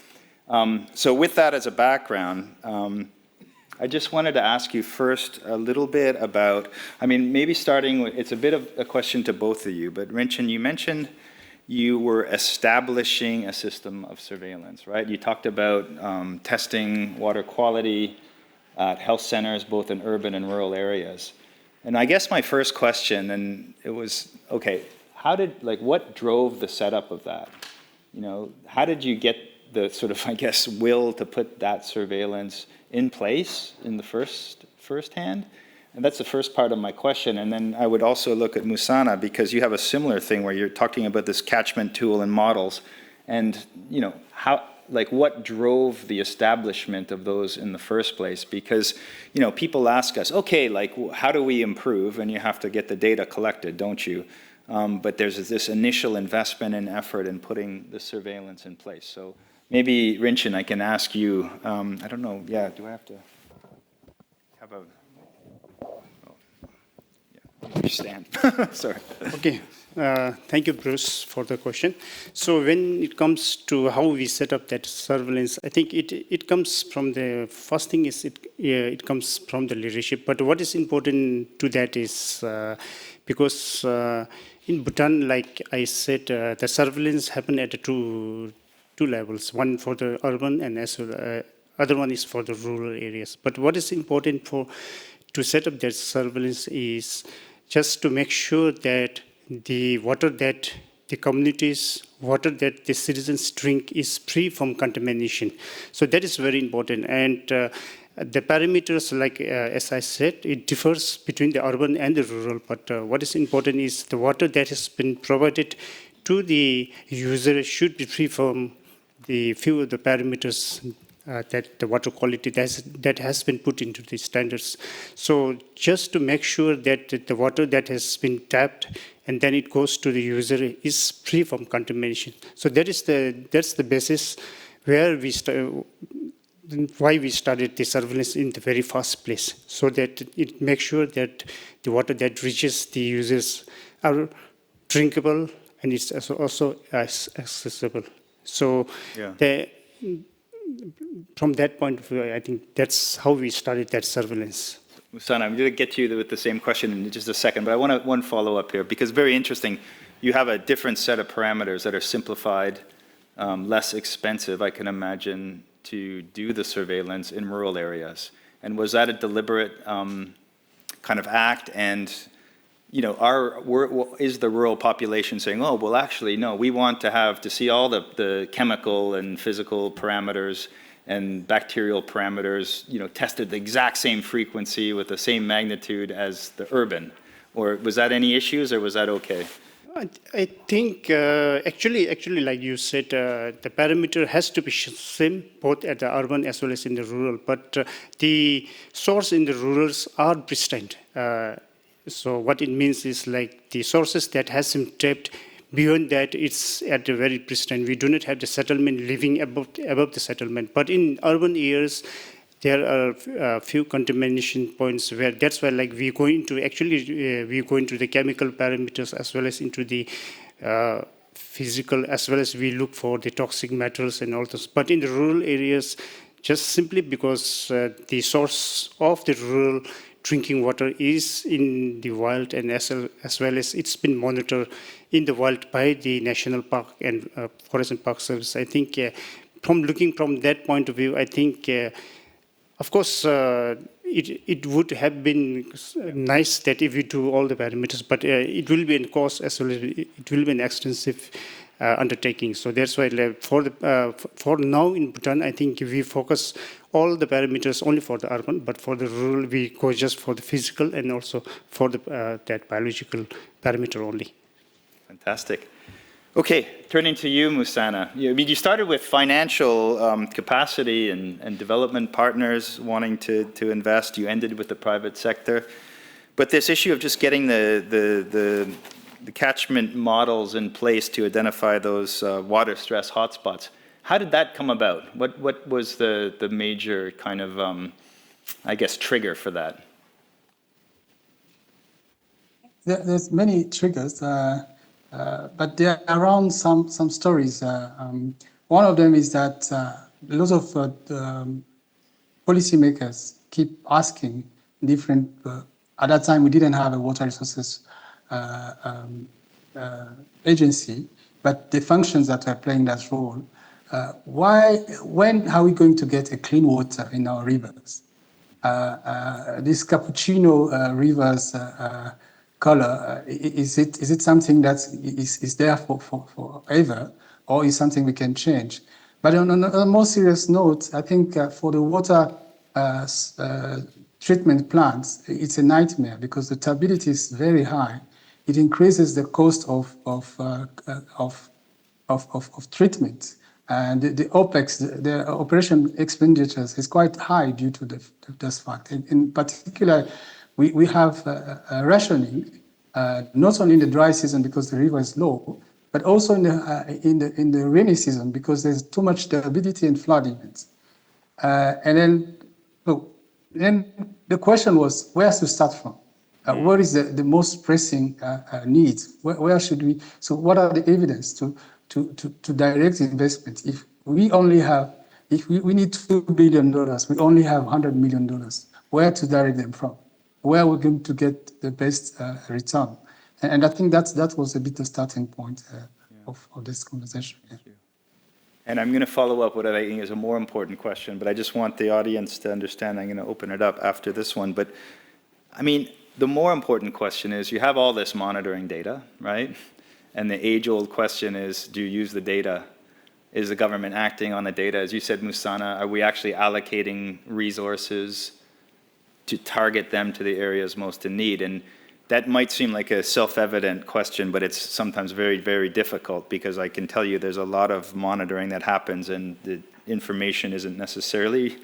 So with that as a background, I just wanted to ask you first a little bit about, I mean, maybe starting with, it's a bit of a question to both of you, but Rinchen, you mentioned you were establishing a system of surveillance, right? You talked about testing water quality at health centers, both in urban and rural areas. And I guess my first question, and it was, okay, what drove the setup of that? You know, how did you get the sort of, I guess, will to put that surveillance in place in the first hand? And that's the first part of my question. And then I would also look at Musana, because you have a similar thing where you're talking about this catchment tool and models. And, you know, what drove the establishment of those in the first place? Because, you know, people ask us, okay, how do we improve? And you have to get the data collected, don't you? But there's this initial investment and effort in putting the surveillance in place. So maybe, Rinchen, I can ask you, I don't know, yeah, do I have to have a... You stand. Sorry. Okay. Thank you, Bruce, for the question. So when it comes to how we set up that surveillance, I think it comes from the first thing is it comes from the leadership. But what is important to that is because in Bhutan, like I said, the surveillance happen at two levels. One for the urban and other one is for the rural areas. But what is important to set up that surveillance is just to make sure that the water that the communities, water that the citizens drink is free from contamination. So that is very important. And the parameters, like as I said, it differs between the urban and the rural. But what is important is the water that has been provided to the user should be free from the few of the parameters that the water quality that has been put into the standards. So just to make sure that the water that has been tapped and then it goes to the user is free from contamination. So that's the basis where why we started the surveillance in the very first place, so that it makes sure that the water that reaches the users are drinkable and it's also accessible. So yeah. From that point of view, I think that's how we started that surveillance. Musana, I'm going to get to you with the same question in just a second, but I want one follow-up here, because very interesting. You have a different set of parameters that are simplified, less expensive, I can imagine, to do the surveillance in rural areas. And was that a deliberate kind of act? And you know, is the rural population saying, oh, well, actually, no, we want to see all the chemical and physical parameters and bacterial parameters, you know, tested the exact same frequency with the same magnitude as the urban? Or was that any issues, or was that okay? I think actually, like you said, the parameter has to be same both at the urban as well as in the rural. But the source in the rurals are pristine. So what it means is like the sources that has been tapped, beyond that it's at a very pristine. We do not have the settlement living above the settlement. But in urban areas, there are a few contamination points where that's why like we go into the chemical parameters as well as into the physical, as well as we look for the toxic metals and all those. But in the rural areas, just simply because the source of the rural drinking water is in the wild, and as well as it's been monitored in the wild by the National Park and Forest and Park Service. I think from looking from that point of view, I think, of course, it would have been nice that if we do all the parameters, but it will be in cost as well as it will be an extensive undertaking. So that's why for now in Bhutan, I think we focus all the parameters only for the urban, but for the rural, we go just for the physical and also for that biological parameter only. Fantastic. Okay, turning to you, Musana. You started with financial capacity and development partners wanting to invest. You ended with the private sector. But this issue of just getting the catchment models in place to identify those water stress hotspots, how did that come about? What was the major kind of I guess, trigger for that? There's many triggers, but there are around some stories. One of them is that lots of policymakers keep asking different. At that time, we didn't have a water resources agency, but the functions that are playing that role. When are we going to get a clean water in our rivers? This cappuccino rivers color, is it something that is there for forever, or is something we can change? But on a more serious note, I think for the water treatment plants, it's a nightmare because the turbidity is very high. It increases the cost of treatment. And the OPEX, the operation expenditures, is quite high due to this fact. In particular, we have rationing, not only in the dry season because the river is low, but also in the rainy season because there's too much turbidity and flood events. And then the question was, where to start from? What is the most pressing needs? Where should we? So what are the evidence to direct investment? If we only have, if we need $2 billion, we only have $100 million, where to direct them from? Where are we going to get the best return? And I think that was a bit the starting point of this conversation. Yeah. And I'm going to follow up what I think is a more important question, but I just want the audience to understand. I'm going to open it up after this one. But I mean, the more important question is you have all this monitoring data, right? And the age-old question is, do you use the data? Is the government acting on the data? As you said, Musana, are we actually allocating resources to target them to the areas most in need? And that might seem like a self-evident question, but it's sometimes very, very difficult because I can tell you there's a lot of monitoring that happens and the information isn't necessarily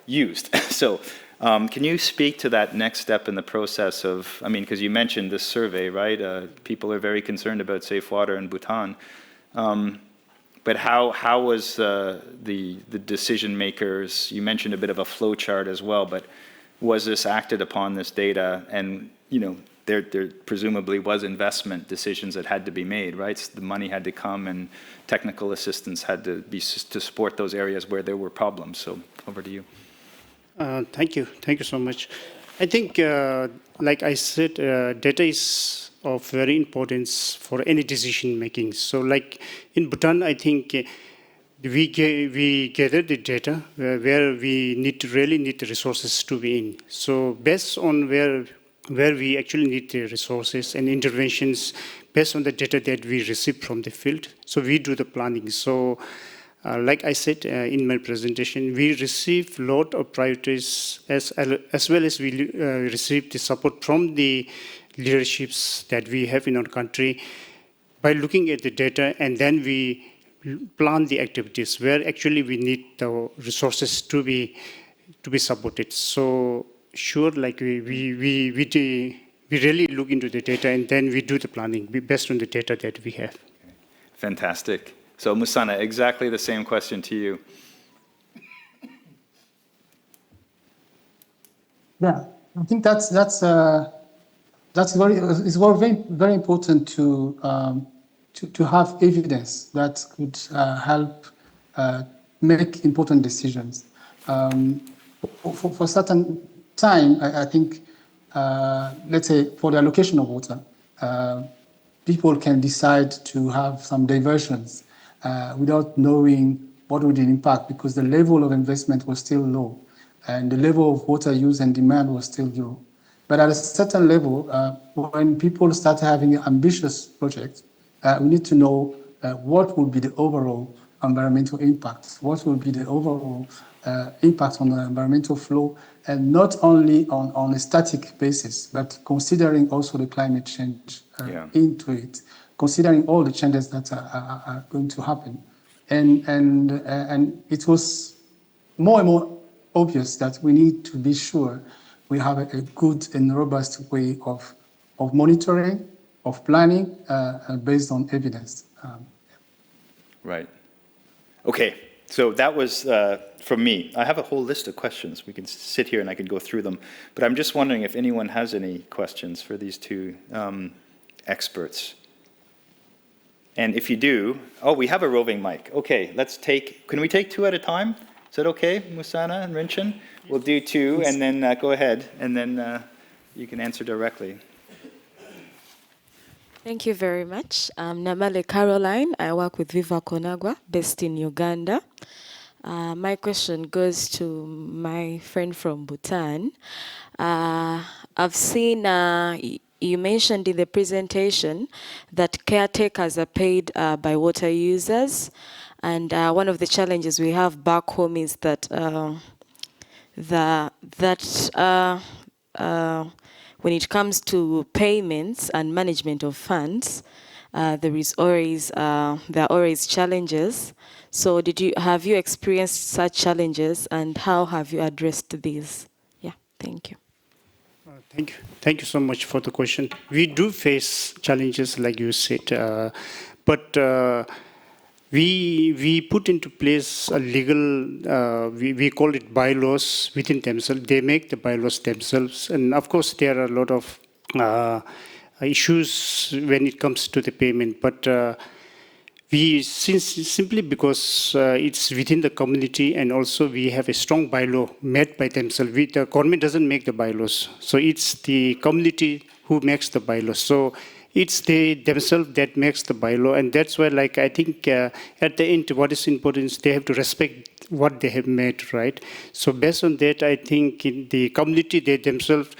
used. So can you speak to that next step in the process of, I mean, because you mentioned this survey, right? People are very concerned about safe water in Bhutan. But how was the decision makers, you mentioned a bit of a flow chart as well, but was this acted upon, this data? And, you know, there presumably was investment decisions that had to be made, right? So the money had to come and technical assistance had to be to support those areas where there were problems. So over to you. Thank you. Thank you so much. I think, like I said, data is of very importance for any decision making. So like in Bhutan, I think we gather the data where we really need the resources to be in. So based on where we actually need the resources and interventions, based on the data that we receive from the field, so we do the planning. So like I said in my presentation, we receive a lot of priorities as well as we receive the support from the leaderships that we have in our country by looking at the data, and then we plan the activities where actually we need the resources to be supported. So sure, like we really look into the data and then we do the planning based on the data that we have. Fantastic. So Musana, exactly the same question to you. Yeah, I think that's very important to have evidence that could help make important decisions. For certain time, I think, let's say for the allocation of water, people can decide to have some diversions without knowing what would the impact, because the level of investment was still low and the level of water use and demand was still low. But at a certain level, when people start having ambitious projects, we need to know what would be the overall environmental impact, what would be the overall impact on the environmental flow, and not only on a static basis, but considering also the climate change into it, considering all the changes that are going to happen. And it was more and more obvious that we need to be sure we have a good and robust way of monitoring, of planning based on evidence. Right. Okay. So that was from me. I have a whole list of questions. We can sit here and I can go through them. But I'm just wondering if anyone has any questions for these two experts. And if you do, oh, we have a roving mic. Okay, can we take two at a time? Is that okay, Musana and Rinchen? We'll do two, and then go ahead, and then you can answer directly. Thank you very much. I'm Namale Caroline. I work with Viva Conagua, based in Uganda. My question goes to my friend from Bhutan. I've seen you mentioned in the presentation that caretakers are paid by water users. And one of the challenges we have back home is that when it comes to payments and management of funds, there are always challenges. So have you experienced such challenges, and how have you addressed these? Yeah, thank you. Thank you so much for the question. We do face challenges, like you said, but we put into place a legal, we call it bylaws within themselves. They make the bylaws themselves. And of course, there are a lot of issues when it comes to the payment. But simply because it's within the community, and also we have a strong bylaw made by themselves. The government doesn't make the bylaws. So it's the community who makes the bylaws. So it's they themselves that makes the bylaw, and that's why, like, I think at the end, what is important is they have to respect what they have made, right? So based on that, I think in the community, they themselves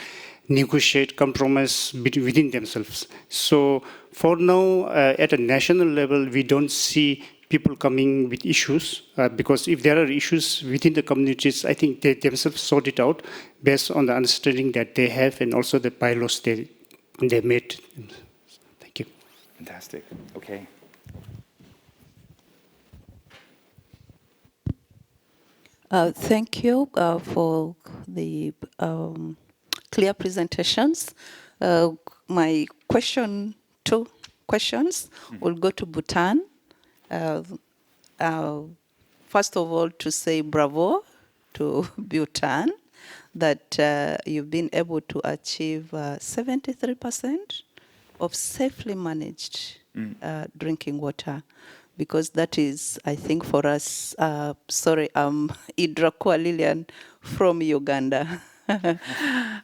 negotiate, compromise within themselves. So for now, at a national level, we don't see people coming with issues, because if there are issues within the communities, I think they themselves sort it out based on the understanding that they have, and also the bylaws they made. Thank you. Fantastic. Okay. Thank you for the clear presentations. My two questions will go to Bhutan. First of all, to say bravo to Bhutan that you've been able to achieve 73% of safely managed drinking water, because that is, I think, for us, sorry, I'm Idrakwa Lilian from Uganda.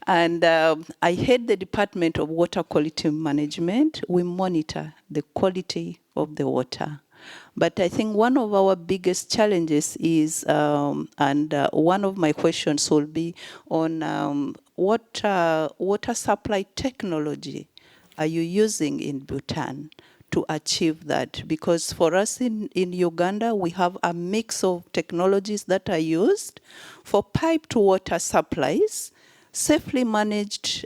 And I head the Department of Water Quality Management. We monitor the quality of the water. But I think one of our biggest challenges is, and one of my questions will be on what water supply technology are you using in Bhutan to achieve that? Because for us in Uganda, we have a mix of technologies that are used for piped water supplies. Safely managed,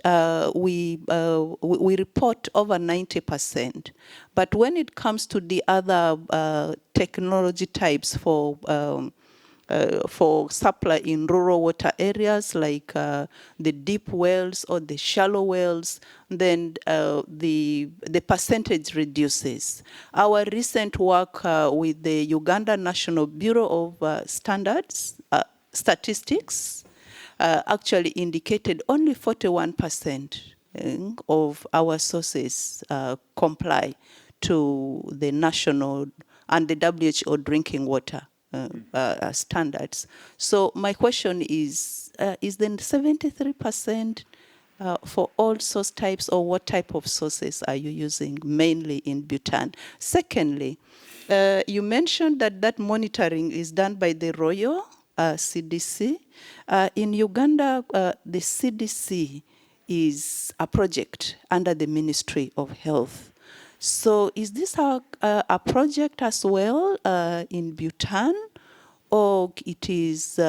we report over 90%. But when it comes to the other technology types for supply in rural water areas, like the deep wells or the shallow wells, then the percentage reduces. Our recent work with the Uganda National Bureau of Statistics actually indicated only 41% of our sources comply to the national and the WHO drinking water standards. So my question is then 73% for all source types, or what type of sources are you using mainly in Bhutan? Secondly, you mentioned that monitoring is done by the Royal CDC. In Uganda, the CDC is a project under the Ministry of Health. So is this a project as well in Bhutan, or it is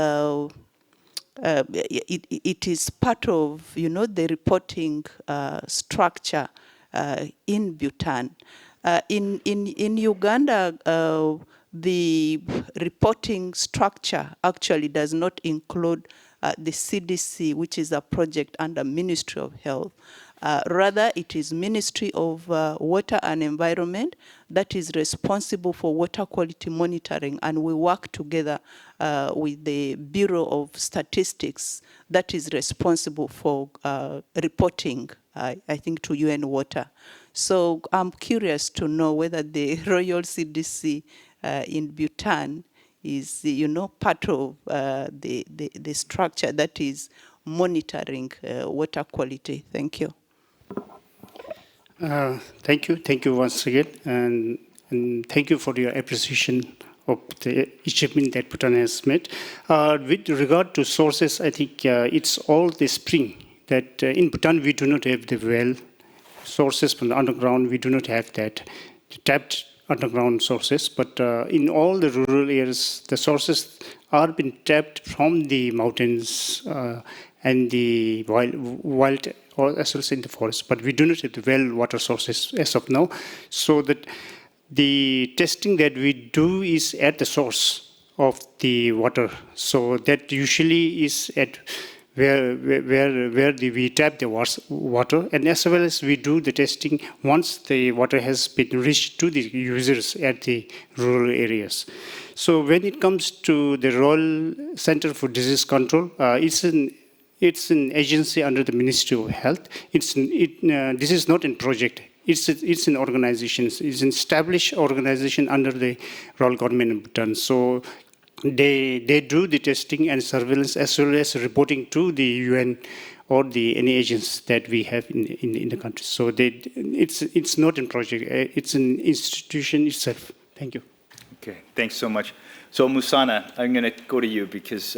it is part of, the reporting structure in Bhutan? In Uganda, the reporting structure actually does not include the CDC, which is a project under Ministry of Health. Rather, it is Ministry of Water and Environment that is responsible for water quality monitoring, and we work together with the Bureau of Statistics that is responsible for reporting, I think, to UN Water. So I'm curious to know whether the Royal CDC in Bhutan is, part of the structure that is monitoring water quality. Thank you. Thank you once again, and thank you for your appreciation of the achievement that Bhutan has made. With regard to sources, I think it's all the spring that in Bhutan we do not have the well sources from the underground. We do not have that tapped underground sources, but in all the rural areas, the sources are being tapped from the mountains and the wild or as well as in the forest, but we do not have the well water sources as of now. So that the testing that we do is at the source of the water. So that usually is at where we tap the water, and as well as we do the testing once the water has been reached to the users at the rural areas. So when it comes to the Royal Center for Disease Control, it's an agency under the Ministry of Health. This is not a project. It's an organization. It's an established organization under the Royal Government of Bhutan. So they do the testing and surveillance as well as reporting to the UN or any agents that we have in the country. So it's not a project. It's an institution itself. Thank you. Okay, thanks so much. So Musana, I'm going to go to you because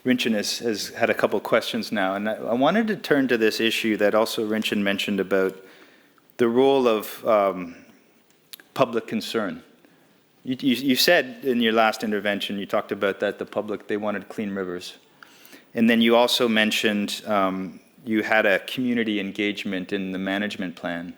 Rinchen has had a couple questions now, and I wanted to turn to this issue that also Rinchen mentioned about the role of public concern. You said in your last intervention, you talked about that the public, they wanted clean rivers. And then you also mentioned you had a community engagement in the management plan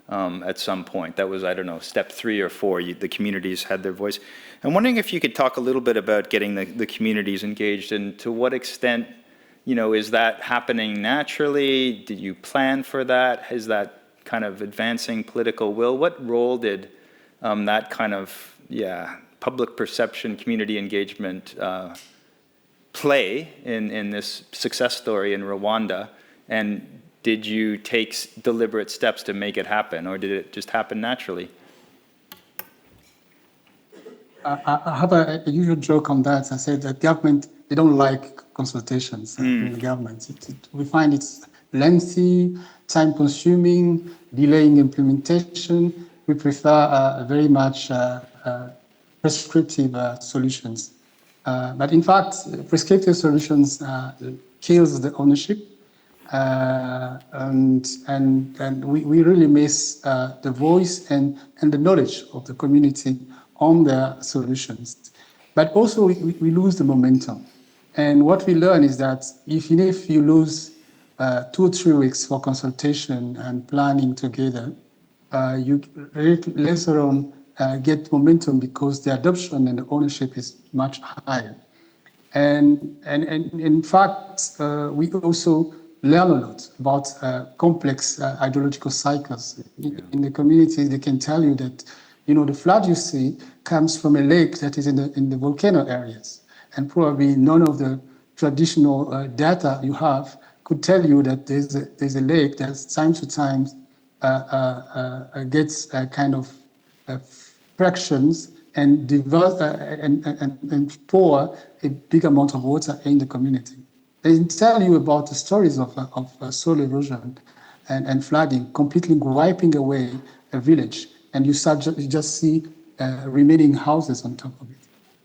at some point. That was, I don't know, step 3 or 4, the communities had their voice. I'm wondering if you could talk a little bit about getting the communities engaged, and to what extent, is that happening naturally? Did you plan for that? Is that kind of advancing political will? What role did that kind of, public perception, community engagement play in this success story in Rwanda? And did you take deliberate steps to make it happen, or did it just happen naturally? I have a usual joke on that. I said that government, they don't like consultations in the government. We find it's lengthy, time-consuming, delaying implementation. We prefer very much prescriptive solutions. But in fact, prescriptive solutions kills the ownership. And we really miss the voice and the knowledge of the community on their solutions. But also we lose the momentum. And what we learn is that even if you lose 2 or 3 weeks for consultation and planning together, you later on get momentum because the adoption and the ownership is much higher. And in fact, we also learn a lot about complex hydrological cycles. In the community, they can tell you that the flood you see comes from a lake that is in the volcano areas, and probably none of the traditional data you have could tell you that there's a lake that time to time gets kind of fractions and pour a big amount of water in the community. They tell you about the stories of soil erosion and flooding completely wiping away a village, and you just see remaining houses on top of it.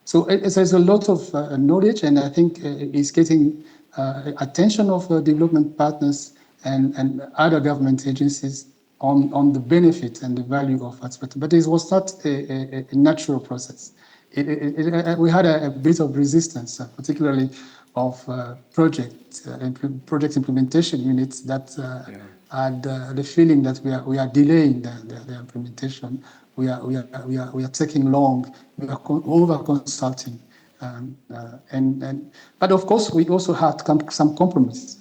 So there's a lot of knowledge, and I think it's getting attention of development partners and other government agencies on the benefit and the value of expert. But it was not a natural process. We had a bit of resistance, particularly of project implementation units that had the feeling that we are delaying the implementation. We are taking long. We are over consulting, But of course, we also had some compromise.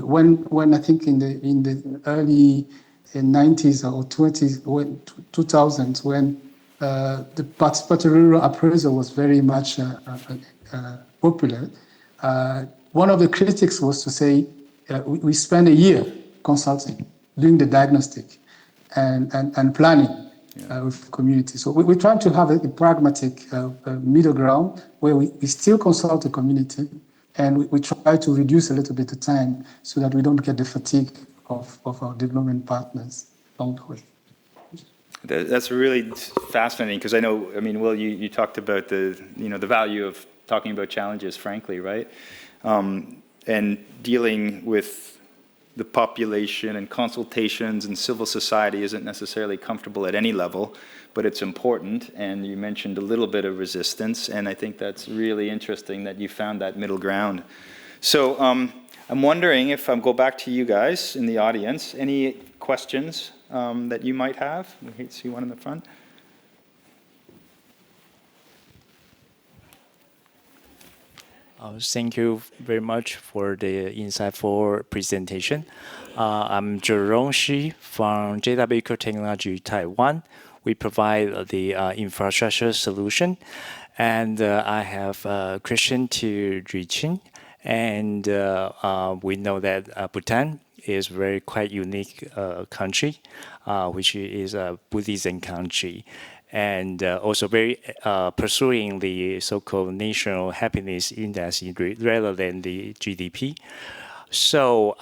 When I think in the early 90s or 2000s, when the participatory rural appraisal was very much popular, one of the critics was to say we spent a year consulting, doing the diagnostic and planning with community. So we're trying to have a pragmatic middle ground where we still consult the community and we try to reduce a little bit the time so that we don't get the fatigue of our development partners along the way. That's really fascinating because I know, I mean, Will, you talked about the value of talking about challenges, frankly, right? And dealing with the population and consultations and civil society isn't necessarily comfortable at any level, but it's important. And you mentioned a little bit of resistance, and I think that's really interesting that you found that middle ground. So I'm wondering if I go back to you guys in the audience, any questions that you might have? We see one in the front. Thank you very much for the insightful presentation. I'm Jerome Shi from JW Technology Taiwan. We provide the infrastructure solution. And I have a question to Richin. And we know that Bhutan is very quite unique country, which is a Buddhism country. And also very pursuing the so-called national happiness index rather than the GDP. So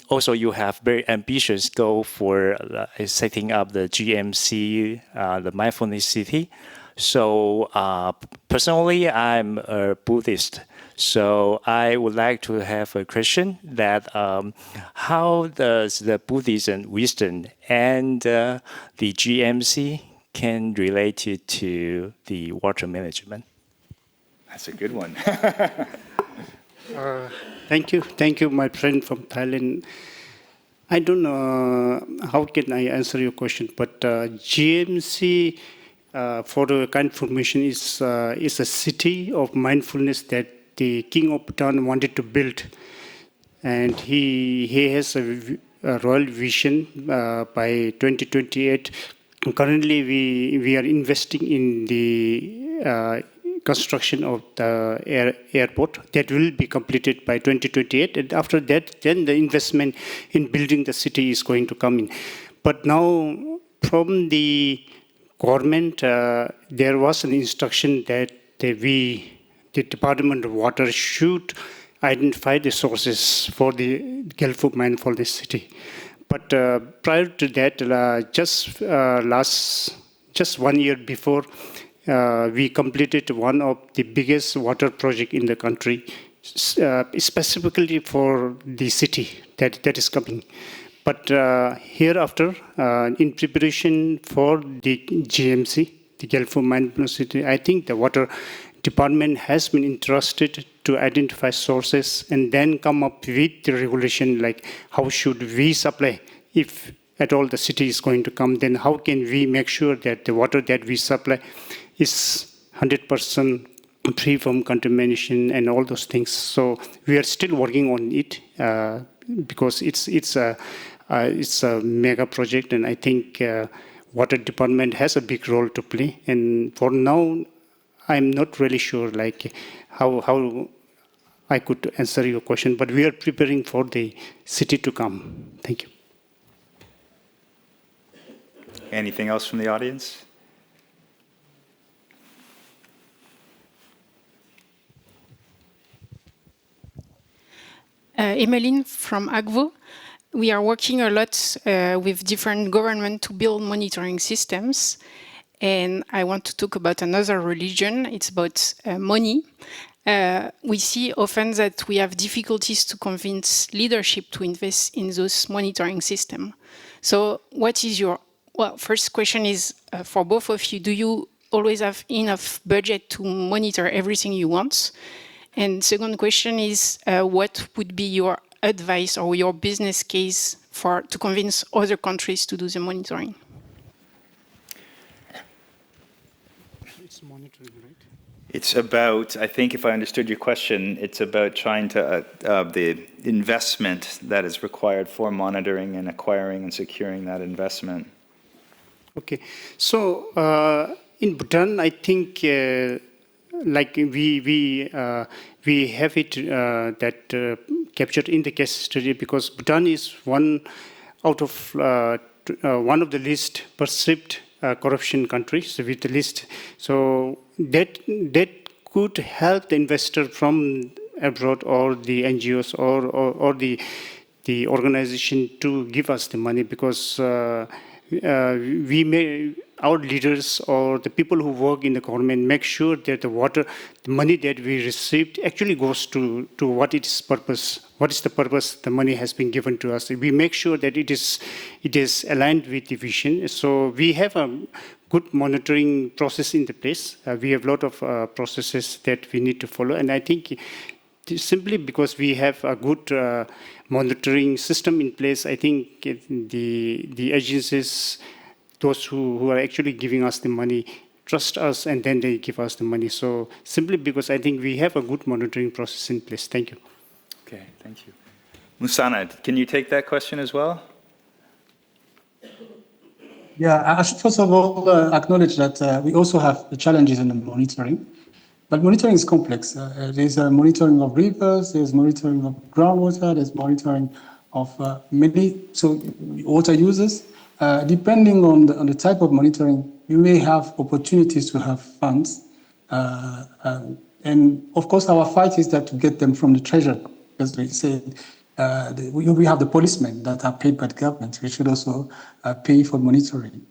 also you have very ambitious goal for setting up the GMC, the mindfulness city. So personally, I'm a Buddhist. So I would like to have a question that how does the Buddhism wisdom and the GMC can relate it to the water management? That's a good one. Thank you, my friend from Thailand. I don't know how can I answer your question, but GMC, for the kind information, is a city of mindfulness that the King of Bhutan wanted to build, and he has a royal vision by 2028. Currently, we are investing in the construction of the airport that will be completed by 2028. And after that, then the investment in building the city is going to come in. But now, from the government, there was an instruction that the Department of Water should identify the sources for the Gulf of Mindfulness city. But prior to that, just 1 year before, we completed one of the biggest water project in the country, specifically for the city that is coming. But hereafter, in preparation for the GMC, the Gulf of Mindfulness city, I think the water department has been entrusted to identify sources and then come up with the regulation like how should we supply if at all the city is going to come, then how can we make sure that the water that we supply is 100% free from contamination and all those things. So we are still working on it because it's a mega project, and I think water department has a big role to play. And for now, I'm not really sure like how I could answer your question, but we are preparing for the city to come. Thank you. Anything else from the audience? Emeline from AGVO. We are working a lot with different governments to build monitoring systems. And I want to talk about another religion. It's about money. We see often that we have difficulties to convince leadership to invest in those monitoring systems. So what is your, well, first question is for both of you, do you always have enough budget to monitor everything you want? And second question is, what would be your advice or your business case to convince other countries to do the monitoring? It's monitoring, right? It's about, I think if I understood your question, it's about trying to, the investment that is required for monitoring and acquiring and securing that investment. Okay, so in Bhutan, I think like we have it that captured in the case study, because Bhutan is one of the least perceived corruption countries with the list. So that could help the investor from abroad or the NGOs or the organization to give us the money, because we may, our leaders or the people who work in the government make sure that the money that we received actually goes to what its purpose. What is the purpose the money has been given to us? We make sure that it is aligned with the vision. So we have a good monitoring process in the place. We have a lot of processes that we need to follow, and I think simply because we have a good monitoring system in place, I think the agencies, those who are actually giving us the money, trust us, and then they give us the money. So simply because I think we have a good monitoring process in place. Thank you. Okay, thank you. Musana, can you take that question as well? Yeah, I should first of all acknowledge that we also have the challenges in the monitoring. But monitoring is complex. There's monitoring of rivers, there's monitoring of groundwater, there's monitoring of many water users. Depending on the type of monitoring, you may have opportunities to have funds. And of course, our fight is that to get them from the treasury, as we said. We have the policemen that are paid by the government. We should also pay for monitoring.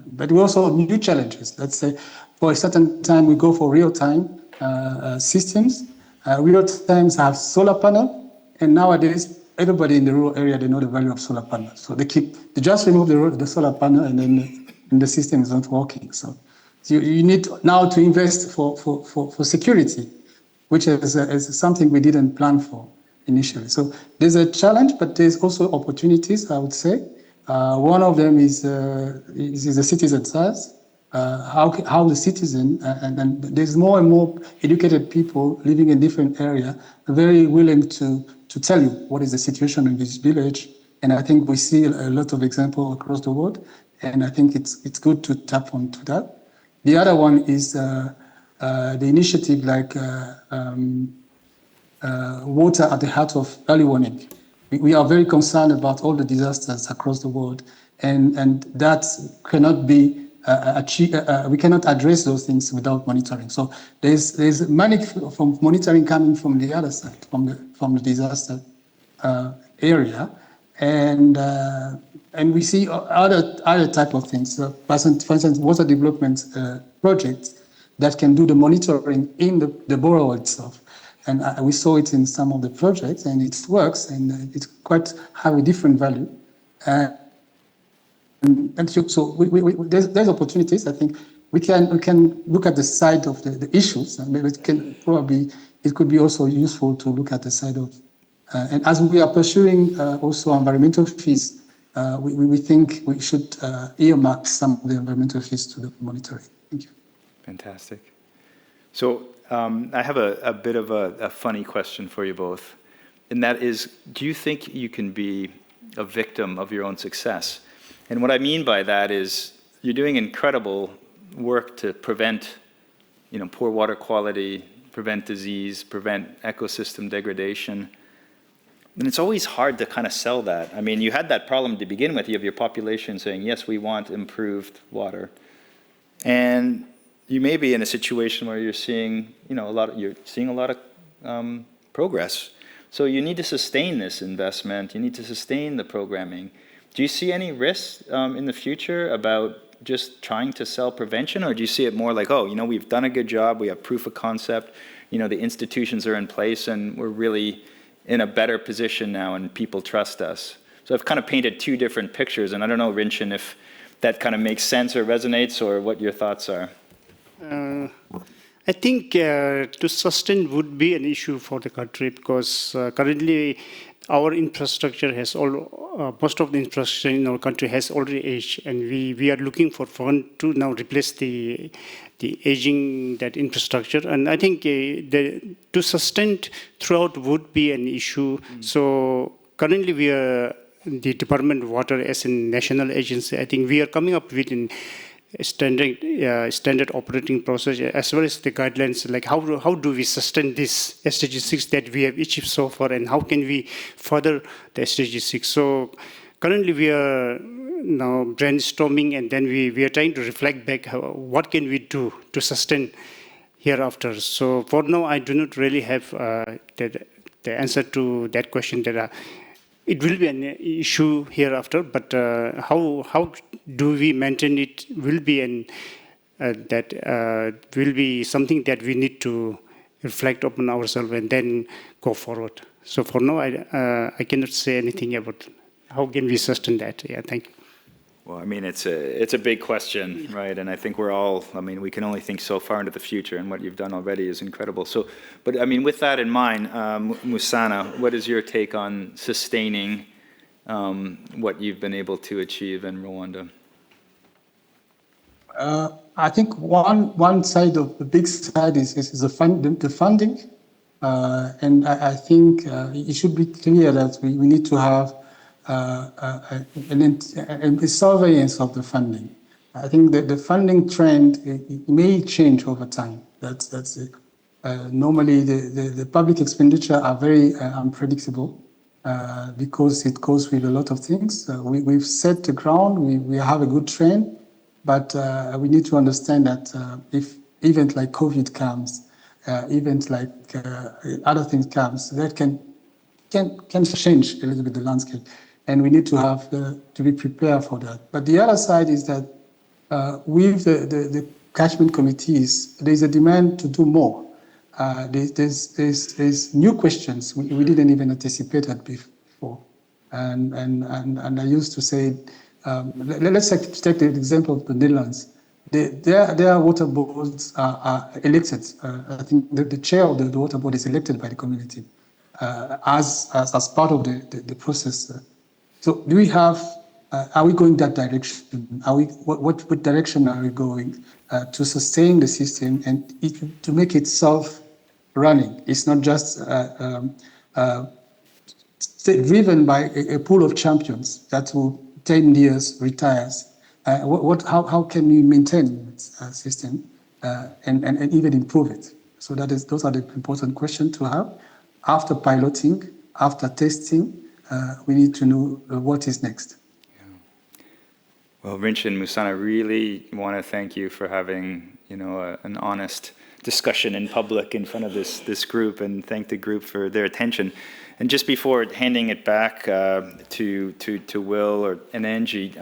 But we also have new challenges. Let's say for a certain time, we go for real-time systems. Real times have solar panel, and nowadays everybody in the rural area, they know the value of solar panel. So they just remove the solar panel, and then the system is not working. So you need now to invest for security, which is something we didn't plan for initially. So there's a challenge, but there's also opportunities, I would say. One of them is the citizen size. How the citizen, and there's more and more educated people living in different areas, very willing to tell you what is the situation in this village. And I think we see a lot of examples across the world, and I think it's good to tap onto that. The other one is the initiative like water at the heart of early warning. We are very concerned about all the disasters across the world, and that cannot be we cannot address those things without monitoring. So there's money from monitoring coming from the other side, from the disaster area, and we see other type of things. For instance, water development projects that can do the monitoring in the borough itself. And we saw it in some of the projects, and it works, and it quite have a different value. And so there's opportunities. I think we can look at the side of the issues, and maybe it could be also useful to look at the side of, and as we are pursuing also environmental fees, we think we should earmark some of the environmental fees to the monitoring. Thank you. Fantastic. So I have a bit of a funny question for you both, and that is, do you think you can be a victim of your own success? And what I mean by that is you're doing incredible work to prevent, poor water quality, prevent disease, prevent ecosystem degradation. And it's always hard to kind of sell that. I mean, you had that problem to begin with. You have your population saying, yes, we want improved water. And you may be in a situation where you're seeing, a lot of progress. So you need to sustain this investment. You need to sustain the programming. Do you see any risks in the future about just trying to sell prevention, or do you see it more like, we've done a good job, we have proof of concept, the institutions are in place, and we're really in a better position now, and people trust us? So I've kind of painted two different pictures, and I don't know, Rinchen, if that kind of makes sense or resonates, or what your thoughts are. I think to sustain would be an issue for the country, because currently our infrastructure has most of the infrastructure in our country has already aged, and we are looking for fund to now replace the aging that infrastructure. And I think to sustain throughout would be an issue. So currently the Department of Water as a national agency, I think we are coming up with standard operating process as well as the guidelines, like how do we sustain this SDG6 that we have achieved so far, and how can we further the SDG6. So currently we are now brainstorming, and then we are trying to reflect back what can we do to sustain hereafter. So for now, I do not really have the answer to that question. That it will be an issue hereafter, but how do we maintain it will be will be something that we need to reflect upon ourselves and then go forward. So for now, I cannot say anything about how can we sustain that. Yeah, thank you. Well, I mean, it's a big question, right? And I think we can only think so far into the future, and what you've done already is incredible. So, but I mean, with that in mind, Musana, what is your take on sustaining what you've been able to achieve in Rwanda? I think one side of the big side is the funding, and I think it should be clear that we need to have a surveillance of the funding. I think that the funding trend it may change over time. That's it. Normally, the public expenditure are very unpredictable because it goes with a lot of things. We've set the ground. We have a good trend, but we need to understand that if event like COVID comes, event like other things comes, that can change a little bit the landscape. And we need to have to be prepared for that. But the other side is that with the catchment committees, there's a demand to do more. There's new questions we didn't even anticipate that before. And I used to say, let's take the example of the Netherlands. Their water boards are elected. I think the chair of the water board is elected by the community as part of the process. So do we have, are we going that direction? What direction are we going to sustain the system and to make it self-running? It's not just driven by a pool of champions that will 10 years retires. How can we maintain a system and even improve it? So those are the important questions to have. After piloting, after testing, we need to know what is next. Yeah. Well, Rinche and Musana, I really want to thank you for having an honest discussion in public in front of this group, and thank the group for their attention. And just before handing it back to Will and Angie,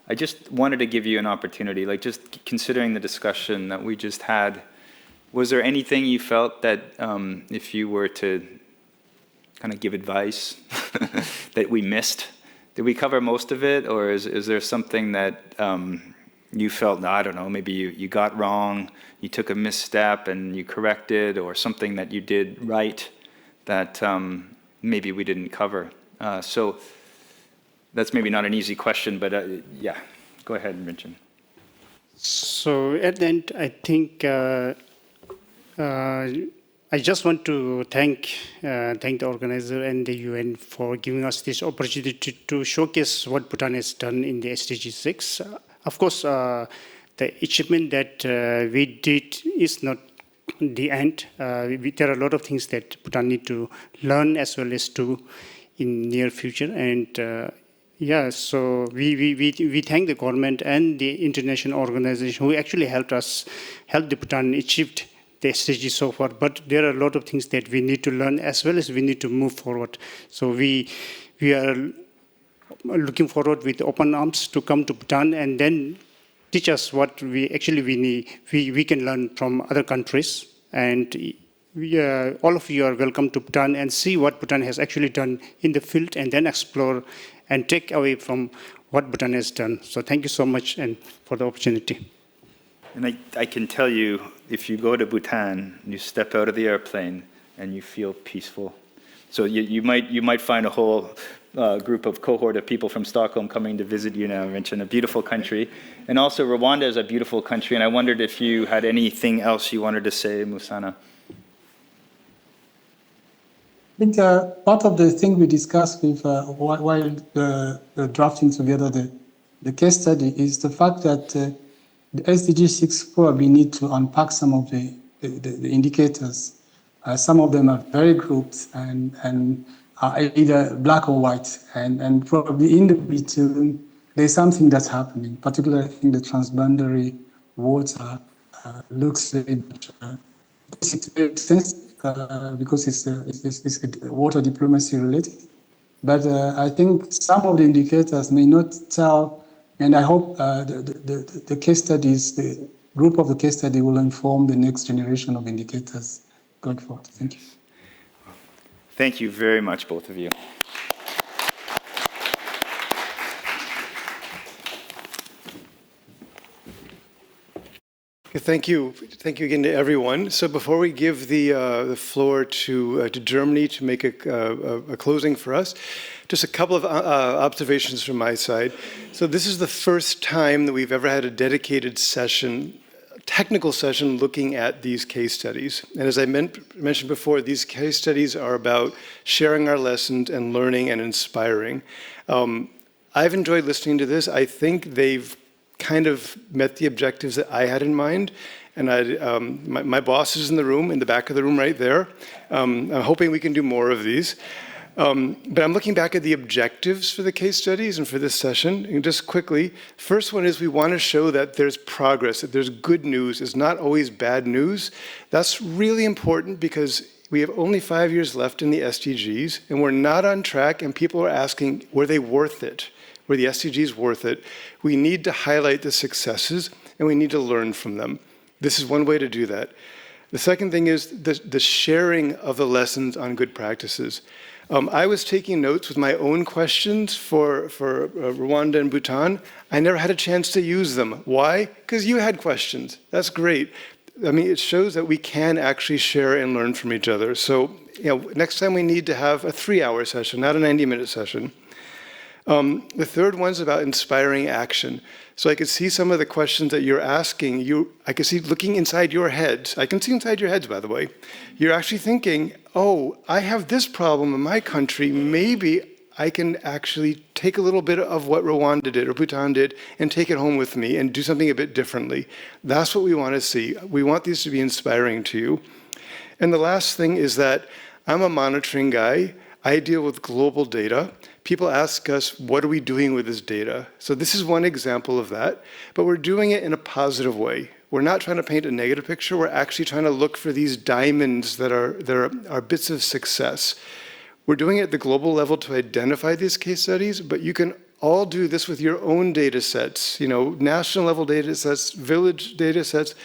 I just wanted to give you an opportunity, like just considering the discussion that we just had, was there anything you felt that if you were to kind of give advice that we missed? Did we cover most of it, or is there something that you felt, I don't know, maybe you got wrong, you took a misstep and you corrected, or something that you did right that maybe we didn't cover? So that's maybe not an easy question, but yeah, go ahead, Rinche. So at the end, I think I just want to thank the organizer and the UN for giving us this opportunity to showcase what Bhutan has done in the SDG6. Of course, the achievement that we did is not the end. There are a lot of things that Bhutan need to learn as well as do in near future. And yeah, so we thank the government and the international organization who actually helped the Bhutan achieved the SDG so far, but there are a lot of things that we need to learn as well as we need to move forward. So we are looking forward with open arms to come to Bhutan and then teach us what we need. We can learn from other countries, and all of you are welcome to Bhutan and see what Bhutan has actually done in the field, and then explore and take away from what Bhutan has done. So thank you so much and for the opportunity. And I can tell you, if you go to Bhutan, you step out of the airplane and you feel peaceful. So you might find a whole group of cohort of people from Stockholm coming to visit you now, Vincent, a beautiful country. And also Rwanda is a beautiful country, and I wondered if you had anything else you wanted to say, Musana. I think part of the thing we discussed with while drafting together the case study is the fact that the SDG6 probably need to unpack some of the indicators. Some of them are very grouped and are either black or white, and probably in the between there's something that's happening, particularly in the transboundary water. Looks very much it's very extensive because it's water diplomacy related. But I think some of the indicators may not tell, and I hope the case studies, the group of the case study will inform the next generation of indicators going forward. Thank you. Thank you very much, both of you. Thank you. Thank you again to everyone. So before we give the floor to Germany to make a closing for us, just a couple of observations from my side. So this is the first time that we've ever had a dedicated session, technical session, looking at these case studies. And as I mentioned before, these case studies are about sharing our lessons and learning and inspiring. I've enjoyed listening to this. I think they've kind of met the objectives that I had in mind. And my boss is in the room, in the back of the room right there. I'm hoping we can do more of these. But I'm looking back at the objectives for the case studies and for this session. And just quickly, first one is we want to show that there's progress, that there's good news. It's not always bad news. That's really important because we have only 5 years left in the SDGs, and we're not on track, and people are asking, were they worth it? Were the SDGs worth it? We need to highlight the successes, and we need to learn from them. This is one way to do that. The second thing is the sharing of the lessons on good practices. I was taking notes with my own questions for Rwanda and Bhutan. I never had a chance to use them. Why? Because you had questions. That's great. I mean, it shows that we can actually share and learn from each other. So, next time we need to have a 3-hour session, not a 90-minute session. The third one's about inspiring action. So I could see some of the questions that you're asking. I could see looking inside your heads. I can see inside your heads, by the way. You're actually thinking, oh, I have this problem in my country. Maybe I can actually take a little bit of what Rwanda did or Bhutan did and take it home with me and do something a bit differently. That's what we want to see. We want these to be inspiring to you. And the last thing is that I'm a monitoring guy. I deal with global data. People ask us, what are we doing with this data? So this is one example of that, but we're doing it in a positive way. We're not trying to paint a negative picture. We're actually trying to look for these diamonds that are bits of success. We're doing it at the global level to identify these case studies, but you can all do this with your own data sets, national level data sets, village data sets.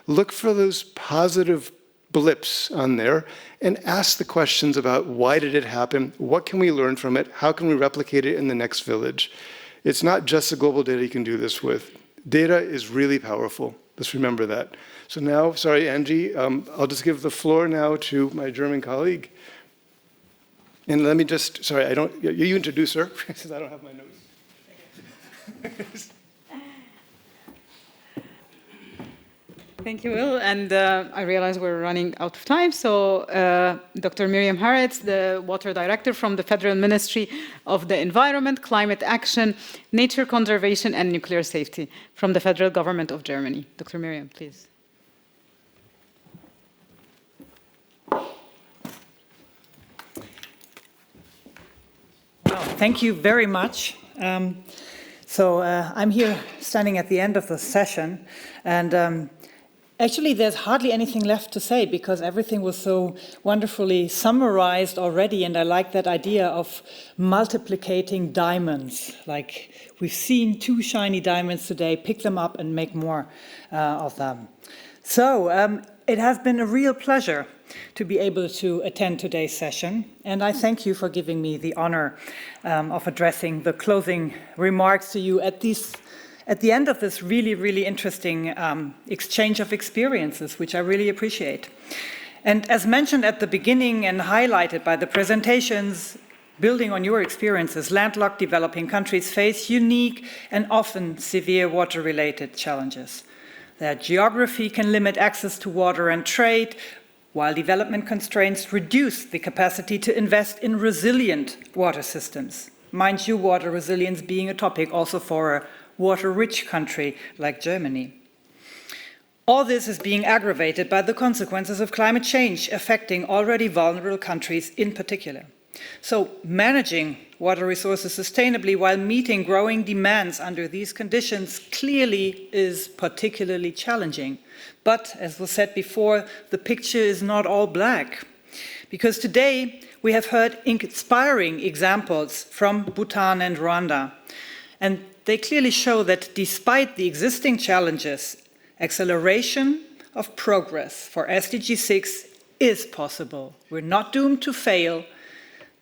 Look for those positive blips on there and ask the questions about why did it happen, what can we learn from it, how can we replicate it in the next village. It's not just the global data you can do this with. Data is really powerful. Let's remember that. So now, sorry, Angie, I'll just give the floor now to my German colleague. And let me just, sorry, you introduce her, because I don't have my notes. Thank you, Will. And I realize we're running out of time. So Dr. Miriam Haretz, the Water Director from the Federal Ministry of the Environment, Climate Action, Nature Conservation, and Nuclear Safety from the Federal Government of Germany. Dr. Miriam, please. Well, thank you very much. I'm here standing at the end of the session, and actually there's hardly anything left to say because everything was so wonderfully summarized already, and I like that idea of multiplicating diamonds. Like we've seen 2 shiny diamonds today, pick them up and make more of them. So it has been a real pleasure to be able to attend today's session, and I thank you for giving me the honor of addressing the closing remarks to you at the end of this really, really interesting exchange of experiences, which I really appreciate. And as mentioned at the beginning and highlighted by the presentations, building on your experiences, landlocked developing countries face unique and often severe water-related challenges. Their geography can limit access to water and trade, while development constraints reduce the capacity to invest in resilient water systems. Mind you, water resilience being a topic also for a water-rich country like Germany. All this is being aggravated by the consequences of climate change affecting already vulnerable countries in particular. So managing water resources sustainably while meeting growing demands under these conditions clearly is particularly challenging. But as was said before, the picture is not all black. Because today we have heard inspiring examples from Bhutan and Rwanda. And they clearly show that despite the existing challenges, acceleration of progress for SDG6 is possible. We're not doomed to fail.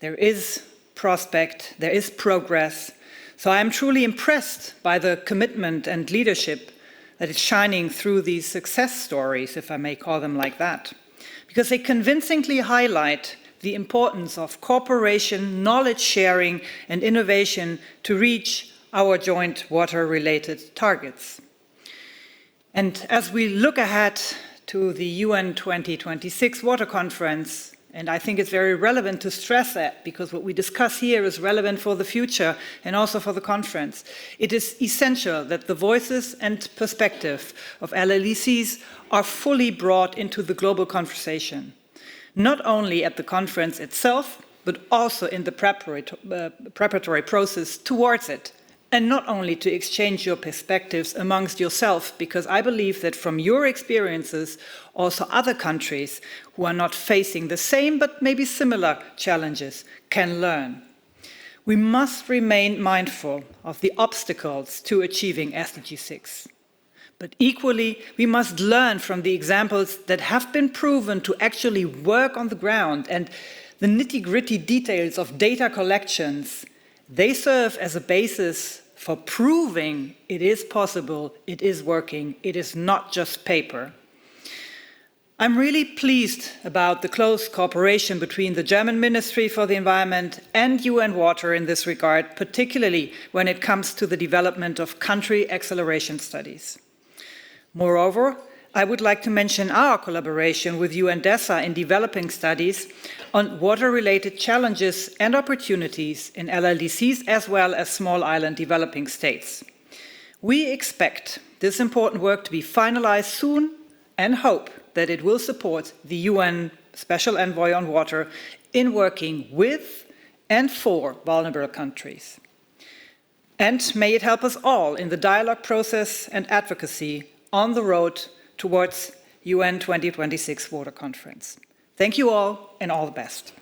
There is prospect, there is progress. So I am truly impressed by the commitment and leadership that is shining through these success stories, if I may call them like that, because they convincingly highlight the importance of cooperation, knowledge sharing, and innovation to reach our joint water-related targets. And as we look ahead to the UN 2026 Water Conference, and I think it's very relevant to stress that, because what we discuss here is relevant for the future and also for the conference. It is essential that the voices and perspective of LLDCs are fully brought into the global conversation, not only at the conference itself, but also in the preparatory process towards it. And not only to exchange your perspectives amongst yourself, because I believe that from your experiences, also other countries who are not facing the same but maybe similar challenges can learn. We must remain mindful of the obstacles to achieving SDG6. But equally, we must learn from the examples that have been proven to actually work on the ground, and the nitty-gritty details of data collections, they serve as a basis for proving it is possible, it is working, it is not just paper. I'm really pleased about the close cooperation between the German Ministry for the Environment and UN Water in this regard, particularly when it comes to the development of country acceleration studies. Moreover, I would like to mention our collaboration with UNDESA in developing studies on water-related challenges and opportunities in LLDCs as well as small island developing states. We expect this important work to be finalized soon and hope that it will support the UN Special Envoy on Water in working with and for vulnerable countries. And may it help us all in the dialogue process and advocacy on the road towards UN 2026 Water Conference. Thank you all, and all the best.